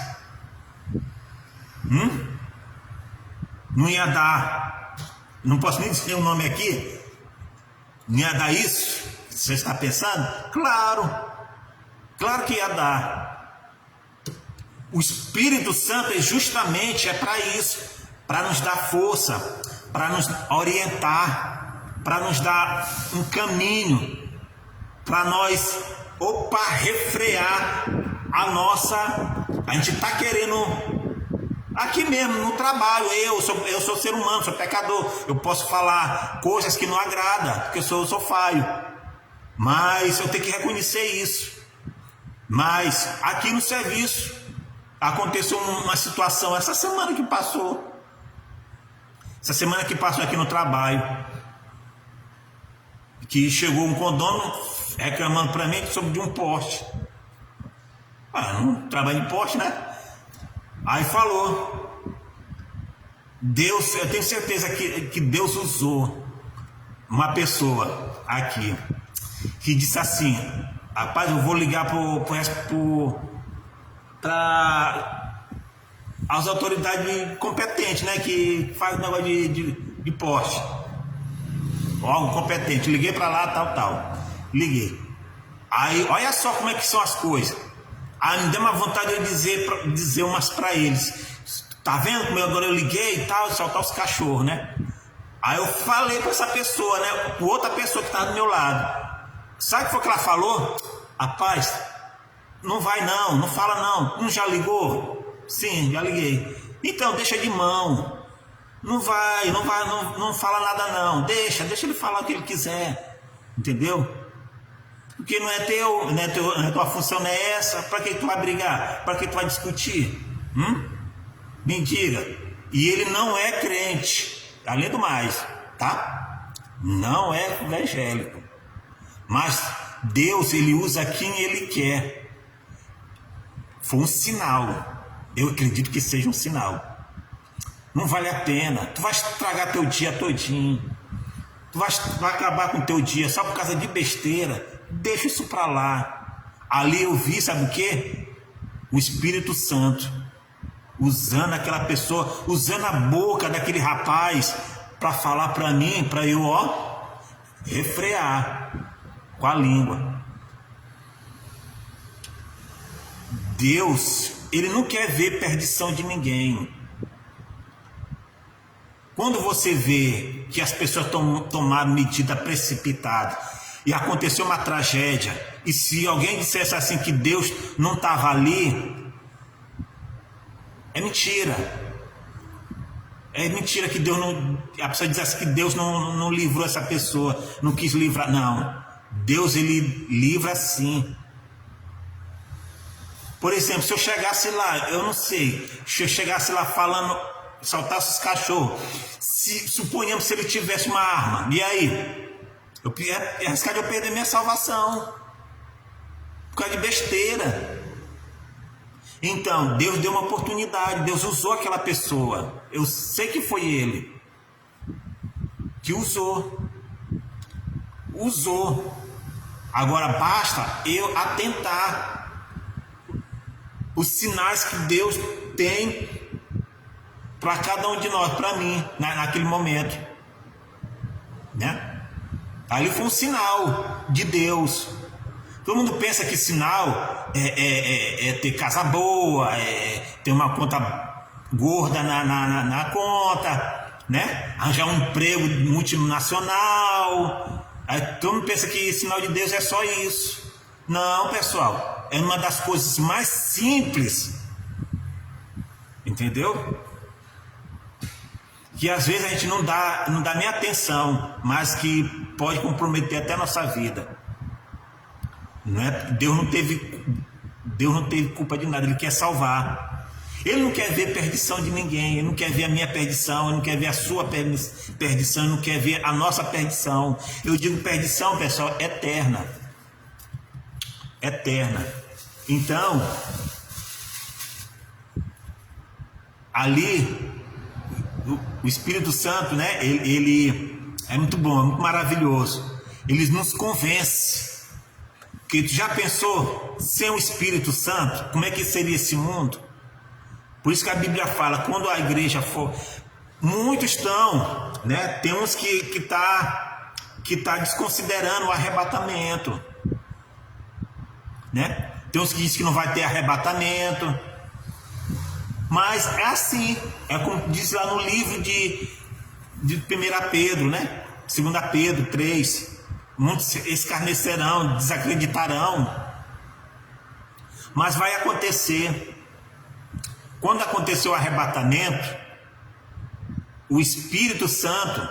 Não ia dar, não posso nem dizer o nome aqui, não ia dar isso? Você está pensando? Claro que ia dar. O Espírito Santo justamente é para isso, para nos dar força, para nos orientar, para nos dar um caminho, para nós, refrear a gente está querendo. Aqui mesmo, no trabalho, eu sou ser humano, sou pecador. Eu posso falar coisas que não agradam, porque eu sou falho. Mas eu tenho que reconhecer isso. Mas aqui no serviço, aconteceu uma situação essa semana que passou. Essa semana que passou aqui no trabalho. que chegou um condômino reclamando para mim sobre de um poste. Não trabalho em poste, né? Aí falou, Deus, eu tenho certeza que Deus usou uma pessoa aqui que disse assim: rapaz, eu vou ligar para as autoridades competentes, né, que faz o negócio de poste, órgão competente. Liguei para lá, tal, liguei. Aí olha só como é que são as coisas. Aí me deu uma vontade de dizer umas para eles: tá vendo como agora eu liguei e tal, soltar os cachorros, né? Aí eu falei para essa pessoa, né, com outra pessoa que estava do meu lado. Sabe o que foi que ela falou? Rapaz, não vai não fala não. Não já ligou? Sim, já liguei. Então deixa de mão. Não fala nada não. Deixa ele falar o que ele quiser. Entendeu? Porque não é tua função, não é essa. Para que tu vai brigar? Para que tu vai discutir? Mentira. E ele não é crente, além do mais, tá? Não é evangélico. Mas Deus, ele usa quem ele quer. Foi um sinal. Eu acredito que seja um sinal. Não vale a pena. Tu vai estragar teu dia todinho. Tu vai acabar com teu dia só por causa de besteira. Deixa isso pra lá. Ali eu vi, sabe o quê? O Espírito Santo usando aquela pessoa, usando a boca daquele rapaz para falar para mim, para eu, refrear com a língua. Deus, ele não quer ver perdição de ninguém. Quando você vê que as pessoas tomaram medida precipitada e aconteceu uma tragédia, e se alguém dissesse assim que Deus não estava ali, é mentira. É mentira que Deus não... A pessoa dissesse que Deus não livrou essa pessoa, não quis livrar. Não. Deus, ele livra sim. Por exemplo, se eu chegasse lá, eu não sei, se eu chegasse lá falando, saltasse os cachorros, suponhamos se ele tivesse uma arma, e aí? Eu ia arriscar de eu perder minha salvação, por causa de besteira. Então, Deus deu uma oportunidade, Deus usou aquela pessoa, eu sei que foi ele, que usou. Agora basta eu atentar os sinais que Deus tem para cada um de nós, para mim, naquele momento, né? Ali foi um sinal de Deus. Todo mundo pensa que sinal é ter casa boa, ter uma conta gorda na conta, né? Arranjar um emprego multinacional. Aí todo mundo pensa que sinal de Deus é só isso. Não, pessoal, é uma das coisas mais simples, entendeu? Que às vezes a gente não dá nem atenção, mas que pode comprometer até a nossa vida. Não é? Deus não teve culpa de nada, Ele quer salvar. Ele não quer ver perdição de ninguém, Ele não quer ver a minha perdição, Ele não quer ver a sua perdição, Ele não quer ver a nossa perdição. Eu digo perdição, pessoal, eterna. Eterna. Então, ali, o Espírito Santo, né, ele é muito bom, é muito maravilhoso. Ele nos convence. Porque tu já pensou, sem o Espírito Santo, como é que seria esse mundo? Por isso que a Bíblia fala, quando a igreja for... Muitos estão, né? Tem uns que tá desconsiderando o arrebatamento, né? Tem uns que dizem que não vai ter arrebatamento. Mas é assim, é como diz lá no livro de 1 Pedro, né? 2 Pedro 3. Muitos escarnecerão, desacreditarão. Mas vai acontecer. Quando acontecer o arrebatamento, o Espírito Santo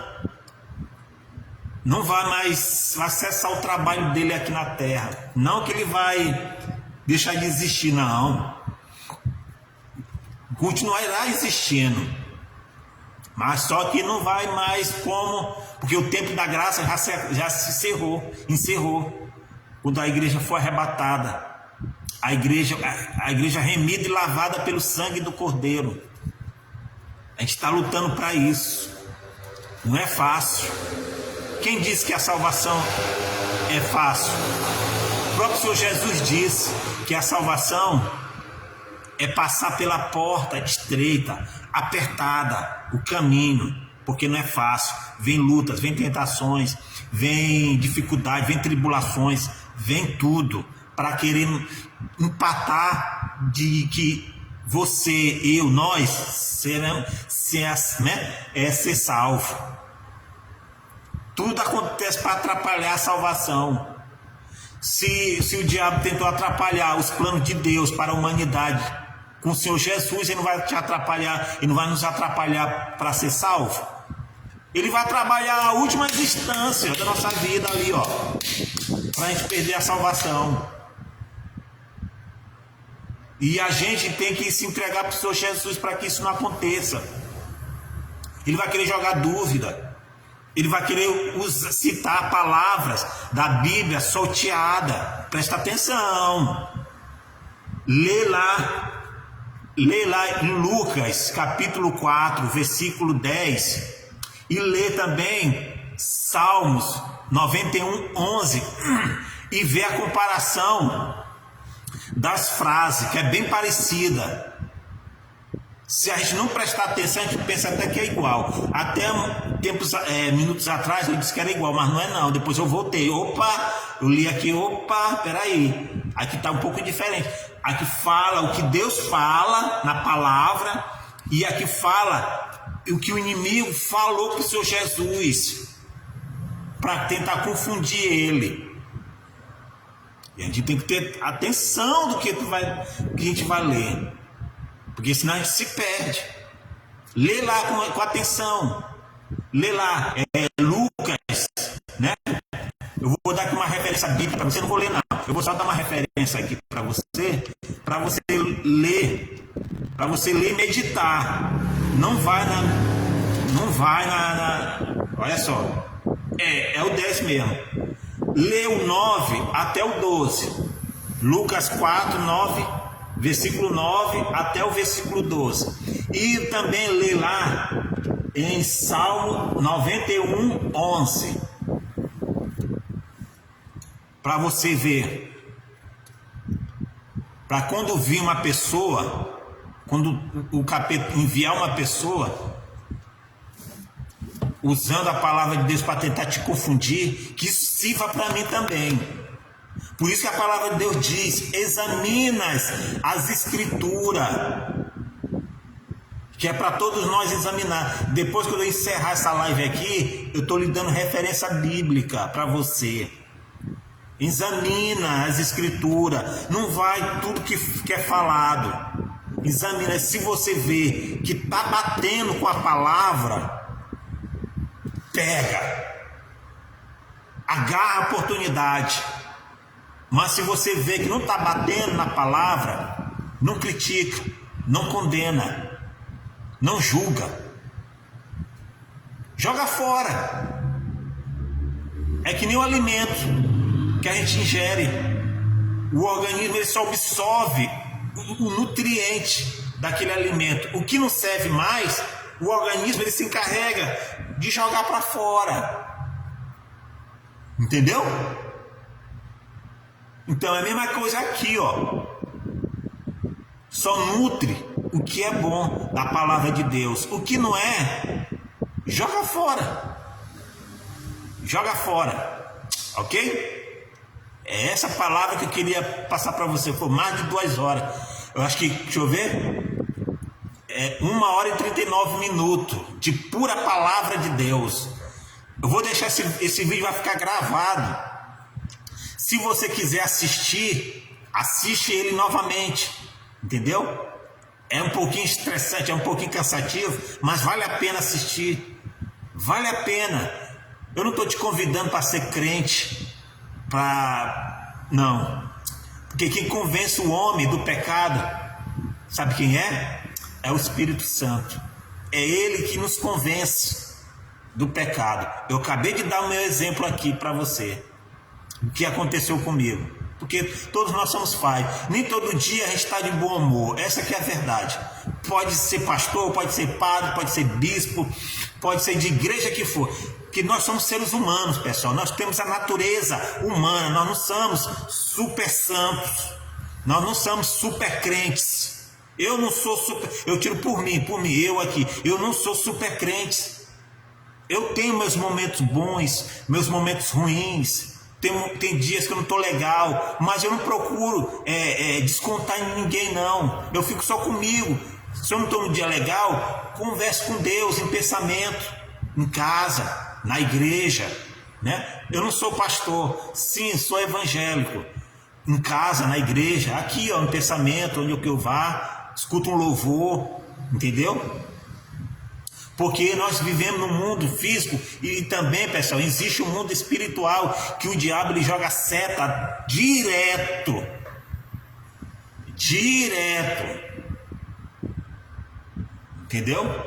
não vai mais acessar o trabalho dele aqui na terra. Não que ele vai deixar de existir, não. Continuará existindo. Mas só que não vai mais como, porque o tempo da graça já se encerrou. Quando a igreja foi arrebatada, a igreja remida e lavada pelo sangue do Cordeiro. A gente está lutando para isso. Não é fácil. Quem disse que a salvação é fácil? O próprio Senhor Jesus disse que a salvação é passar pela porta estreita, apertada, o caminho, porque não é fácil. Vem lutas, vem tentações, vem dificuldade, vem tribulações, vem tudo para querer empatar de que você, eu, nós seremos ser salvo. Tudo acontece para atrapalhar a salvação. Se o diabo tentou atrapalhar os planos de Deus para a humanidade com o Senhor Jesus, ele não vai te atrapalhar, ele não vai nos atrapalhar para ser salvo. Ele vai trabalhar a última instância da nossa vida ali, ó, para a gente perder a salvação. E a gente tem que se entregar para o Senhor Jesus para que isso não aconteça. Ele vai querer jogar dúvida. Ele vai querer citar palavras da Bíblia salteada. Presta atenção. Lê lá em Lucas, capítulo 4, versículo 10. E lê também Salmos 91, 11. E vê a comparação das frases, que é bem parecida. Se a gente não prestar atenção, a gente pensa até que é igual. Até minutos atrás eu disse que era igual, mas não é não. Depois eu voltei. Eu li aqui, peraí. Aqui está um pouco diferente. Aqui fala o que Deus fala na palavra, e aqui fala o que o inimigo falou para o Senhor Jesus, para tentar confundir ele. E a gente tem que ter atenção do que a gente vai ler, porque senão a gente se perde. Lê lá com atenção. Lê lá, Lucas, né? Eu vou dar aqui uma referência bíblica para você, não vou ler não. Eu vou só dar uma referência aqui para você ler, e meditar. Não vai na olha só. É o 10 mesmo. Lê o 9 até o 12. Lucas 4, 9, versículo 9 até o versículo 12. E também lê lá em Salmo 91, 11. Para você ver. Para quando vir uma pessoa, quando o capeta enviar uma pessoa usando a palavra de Deus para tentar te confundir, que isso sirva para mim também. Por isso que a palavra de Deus diz: examinas as escrituras, que é para todos nós examinar. Depois que eu encerrar essa live aqui, eu estou lhe dando referência bíblica para você. Examina as escrituras, não vai tudo que é falado. Examina. Se você vê que está batendo com a palavra, pega, agarra a oportunidade. Mas se você vê que não está batendo na palavra, não critica, não condena, não julga, joga fora. É que nem o alimento que a gente ingere. O organismo, ele só absorve o nutriente daquele alimento. O que não serve mais, o organismo, ele se encarrega de jogar para fora. Entendeu? Então é a mesma coisa aqui, ó. Só nutre o que é bom da palavra de Deus. O que não é, joga fora. Joga fora. Ok? É essa palavra que eu queria passar para você. Foi mais de 2 horas. Eu acho que, deixa eu ver, 1 hora e 39 minutos de pura palavra de Deus. Eu vou deixar esse vídeo, vai ficar gravado. Se você quiser assistir, assiste ele novamente. Entendeu? É um pouquinho estressante, é um pouquinho cansativo, mas vale a pena assistir. Vale a pena. Eu não estou te convidando para ser crente. Não, porque quem convence o homem do pecado, sabe quem é? É o Espírito Santo. É Ele que nos convence do pecado. Eu acabei de dar o meu exemplo aqui para você, o que aconteceu comigo, porque todos nós somos falhos, nem todo dia a gente está de bom humor, essa que é a verdade. Pode ser pastor, pode ser padre, pode ser bispo, pode ser de igreja que for, que nós somos seres humanos, pessoal, nós temos a natureza humana, nós não somos super santos, nós não somos super crentes. Eu não sou super, eu tiro por mim, eu aqui, eu não sou super crente. Eu tenho meus momentos bons, meus momentos ruins. Tem dias que eu não estou legal, mas eu não procuro descontar em ninguém, não. Eu fico só comigo. Se eu não estou no dia legal, converso com Deus em pensamento, em casa, na igreja, né? Eu não sou pastor, sim, sou evangélico. Em casa, na igreja, aqui, ó, no pensamento, onde eu vá, escuto um louvor, entendeu? Porque nós vivemos no mundo físico e também, pessoal, existe um mundo espiritual que o diabo ele joga seta direto. Entendeu?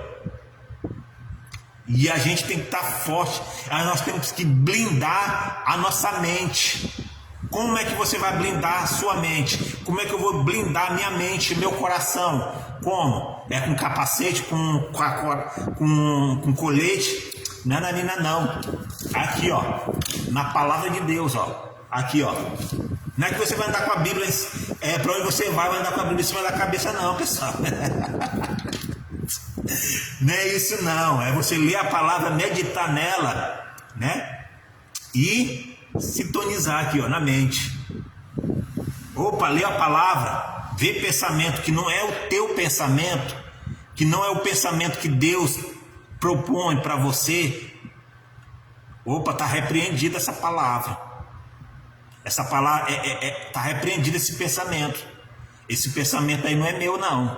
E a gente tem que estar forte. Nós temos que blindar a nossa mente. Como é que você vai blindar a sua mente? Como é que eu vou blindar a minha mente, meu coração? Como? É com capacete, com colete? Nananina, não. Aqui, ó, na palavra de Deus, ó. Aqui, ó. Não é que você vai andar com a Bíblia, para onde você vai andar com a Bíblia em cima da cabeça, não, pessoal. Não é isso, não. É você ler a palavra, meditar nela, né? E sintonizar aqui, ó, na mente. Opa, lê a palavra, vê pensamento que não é o teu pensamento, que não é o pensamento que Deus propõe para você. Opa, tá repreendida essa palavra. Essa palavra tá repreendido esse pensamento. Esse pensamento aí não é meu, não.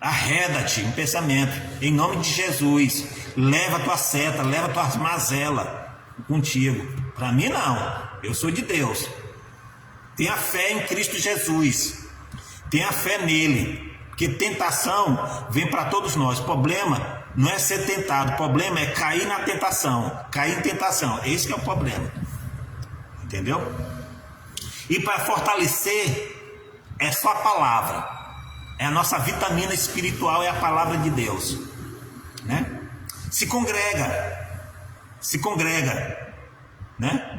Arreda-te um pensamento em nome de Jesus. Leva a tua seta, leva a tua mazela contigo. Para mim não, eu sou de Deus. Tenha fé em Cristo Jesus, tenha fé nele, porque tentação vem para todos nós. O problema não é ser tentado, o problema é cair na tentação, cair em tentação. Esse que é o problema, entendeu? E para fortalecer é só a palavra, é a nossa vitamina espiritual, é a palavra de Deus, né? Se congrega, né?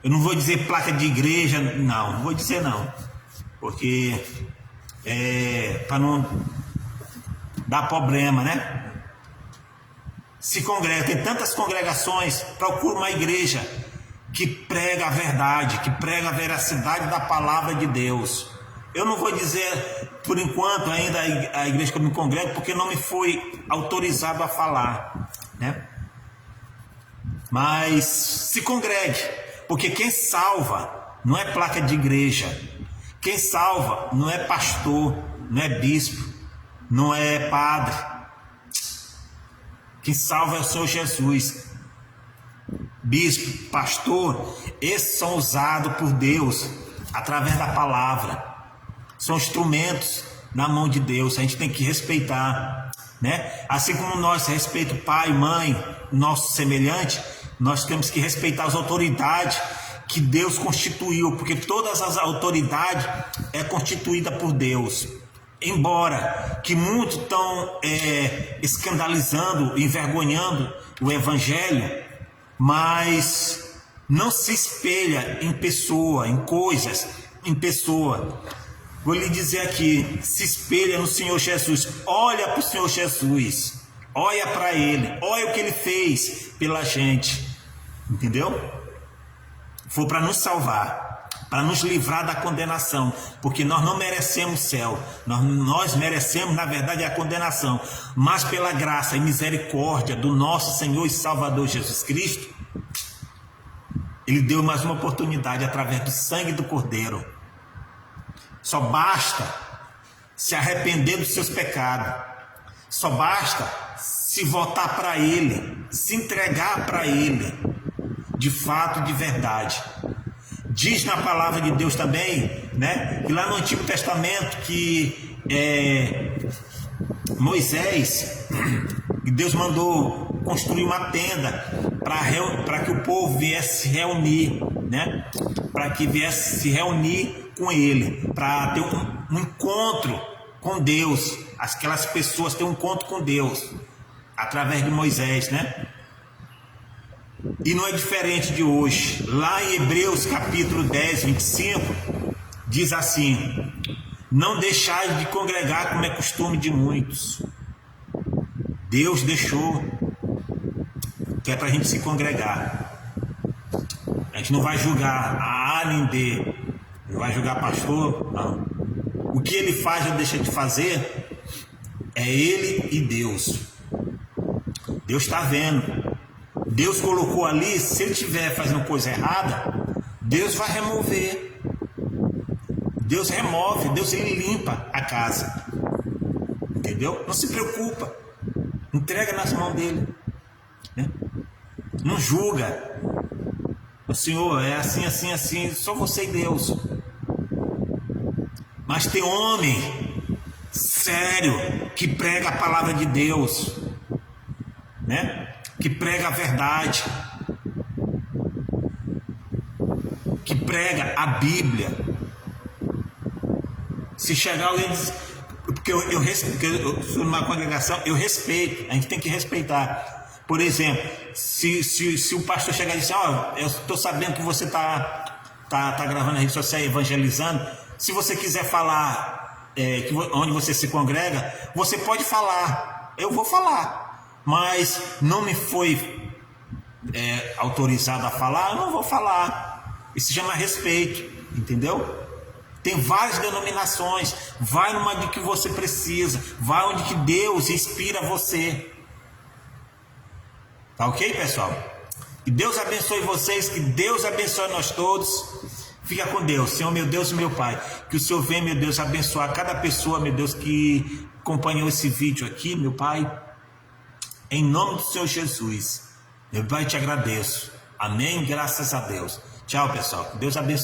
Eu não vou dizer placa de igreja, não vou dizer não, porque para não dar problema, né? Se congrega, tem tantas congregações, procura uma igreja que prega a verdade, que prega a veracidade da palavra de Deus. Eu não vou dizer por enquanto ainda a igreja que eu me congrego, porque não me foi autorizado a falar, né? Mas se congregue, porque quem salva não é placa de igreja, quem salva não é pastor, não é bispo, não é padre. Quem salva é o Senhor Jesus. Bispo, pastor, esses são usados por Deus através da palavra, são instrumentos na mão de Deus. A gente tem que respeitar, né? Assim como nós respeitamos pai, mãe, nosso semelhante, nós temos que respeitar as autoridades que Deus constituiu, porque todas as autoridades é constituída por Deus. Embora que muitos estão escandalizando, envergonhando o Evangelho, mas não se espelha em pessoa, em coisas, em pessoa. Vou lhe dizer aqui, se espelha no Senhor Jesus, olha para o Senhor Jesus, olha para Ele, olha o que Ele fez pela gente, entendeu? Foi para nos salvar, para nos livrar da condenação, porque nós não merecemos o céu, nós merecemos na verdade a condenação, mas pela graça e misericórdia do nosso Senhor e Salvador Jesus Cristo, Ele deu mais uma oportunidade através do sangue do Cordeiro. Só basta se arrepender dos seus pecados, só basta se voltar para Ele, se entregar para Ele, de fato, de verdade. Diz na palavra de Deus também, né, que lá no Antigo Testamento, que Moisés, Deus mandou construir uma tenda para que o povo viesse se reunir, né? Para que viesse se reunir com ele, para ter um encontro com Deus. Aquelas pessoas têm um encontro com Deus através de Moisés, né? E não é diferente de hoje. Lá em Hebreus capítulo 10, 25, diz assim: não deixai de congregar como é costume de muitos. Deus deixou, que é para a gente se congregar. A gente não vai julgar a A nem B, não vai julgar pastor, não. O que ele faz ou deixa de fazer é ele e Deus. Deus está vendo. Deus colocou ali, se ele estiver fazendo coisa errada, Deus vai remover. Deus remove, Deus ele limpa a casa. Entendeu? Não se preocupa. Entrega nas mãos dele. Né? Não julga. O Senhor é assim, assim, assim, só você e Deus. Mas tem homem sério que prega a palavra de Deus, né? Que prega a verdade, que prega a Bíblia. Se chegar alguém e dizer, porque eu sou numa congregação, eu respeito, a gente tem que respeitar. Por exemplo, se o pastor chegar e dizer, eu estou sabendo que você tá gravando na rede social evangelizando, se você quiser falar onde você se congrega, você pode falar, eu vou falar, mas não me foi autorizado a falar, eu não vou falar. Isso se chama respeito, entendeu? Tem várias denominações, vai numa de que você precisa, vai onde que Deus inspira você. Tá ok, pessoal? Que Deus abençoe vocês, que Deus abençoe nós todos. Fica com Deus, Senhor, meu Deus e meu Pai. Que o Senhor venha, meu Deus, abençoar cada pessoa, meu Deus, que acompanhou esse vídeo aqui, meu Pai. Em nome do Senhor Jesus. Meu Pai, te agradeço. Amém, graças a Deus. Tchau, pessoal. Que Deus abençoe.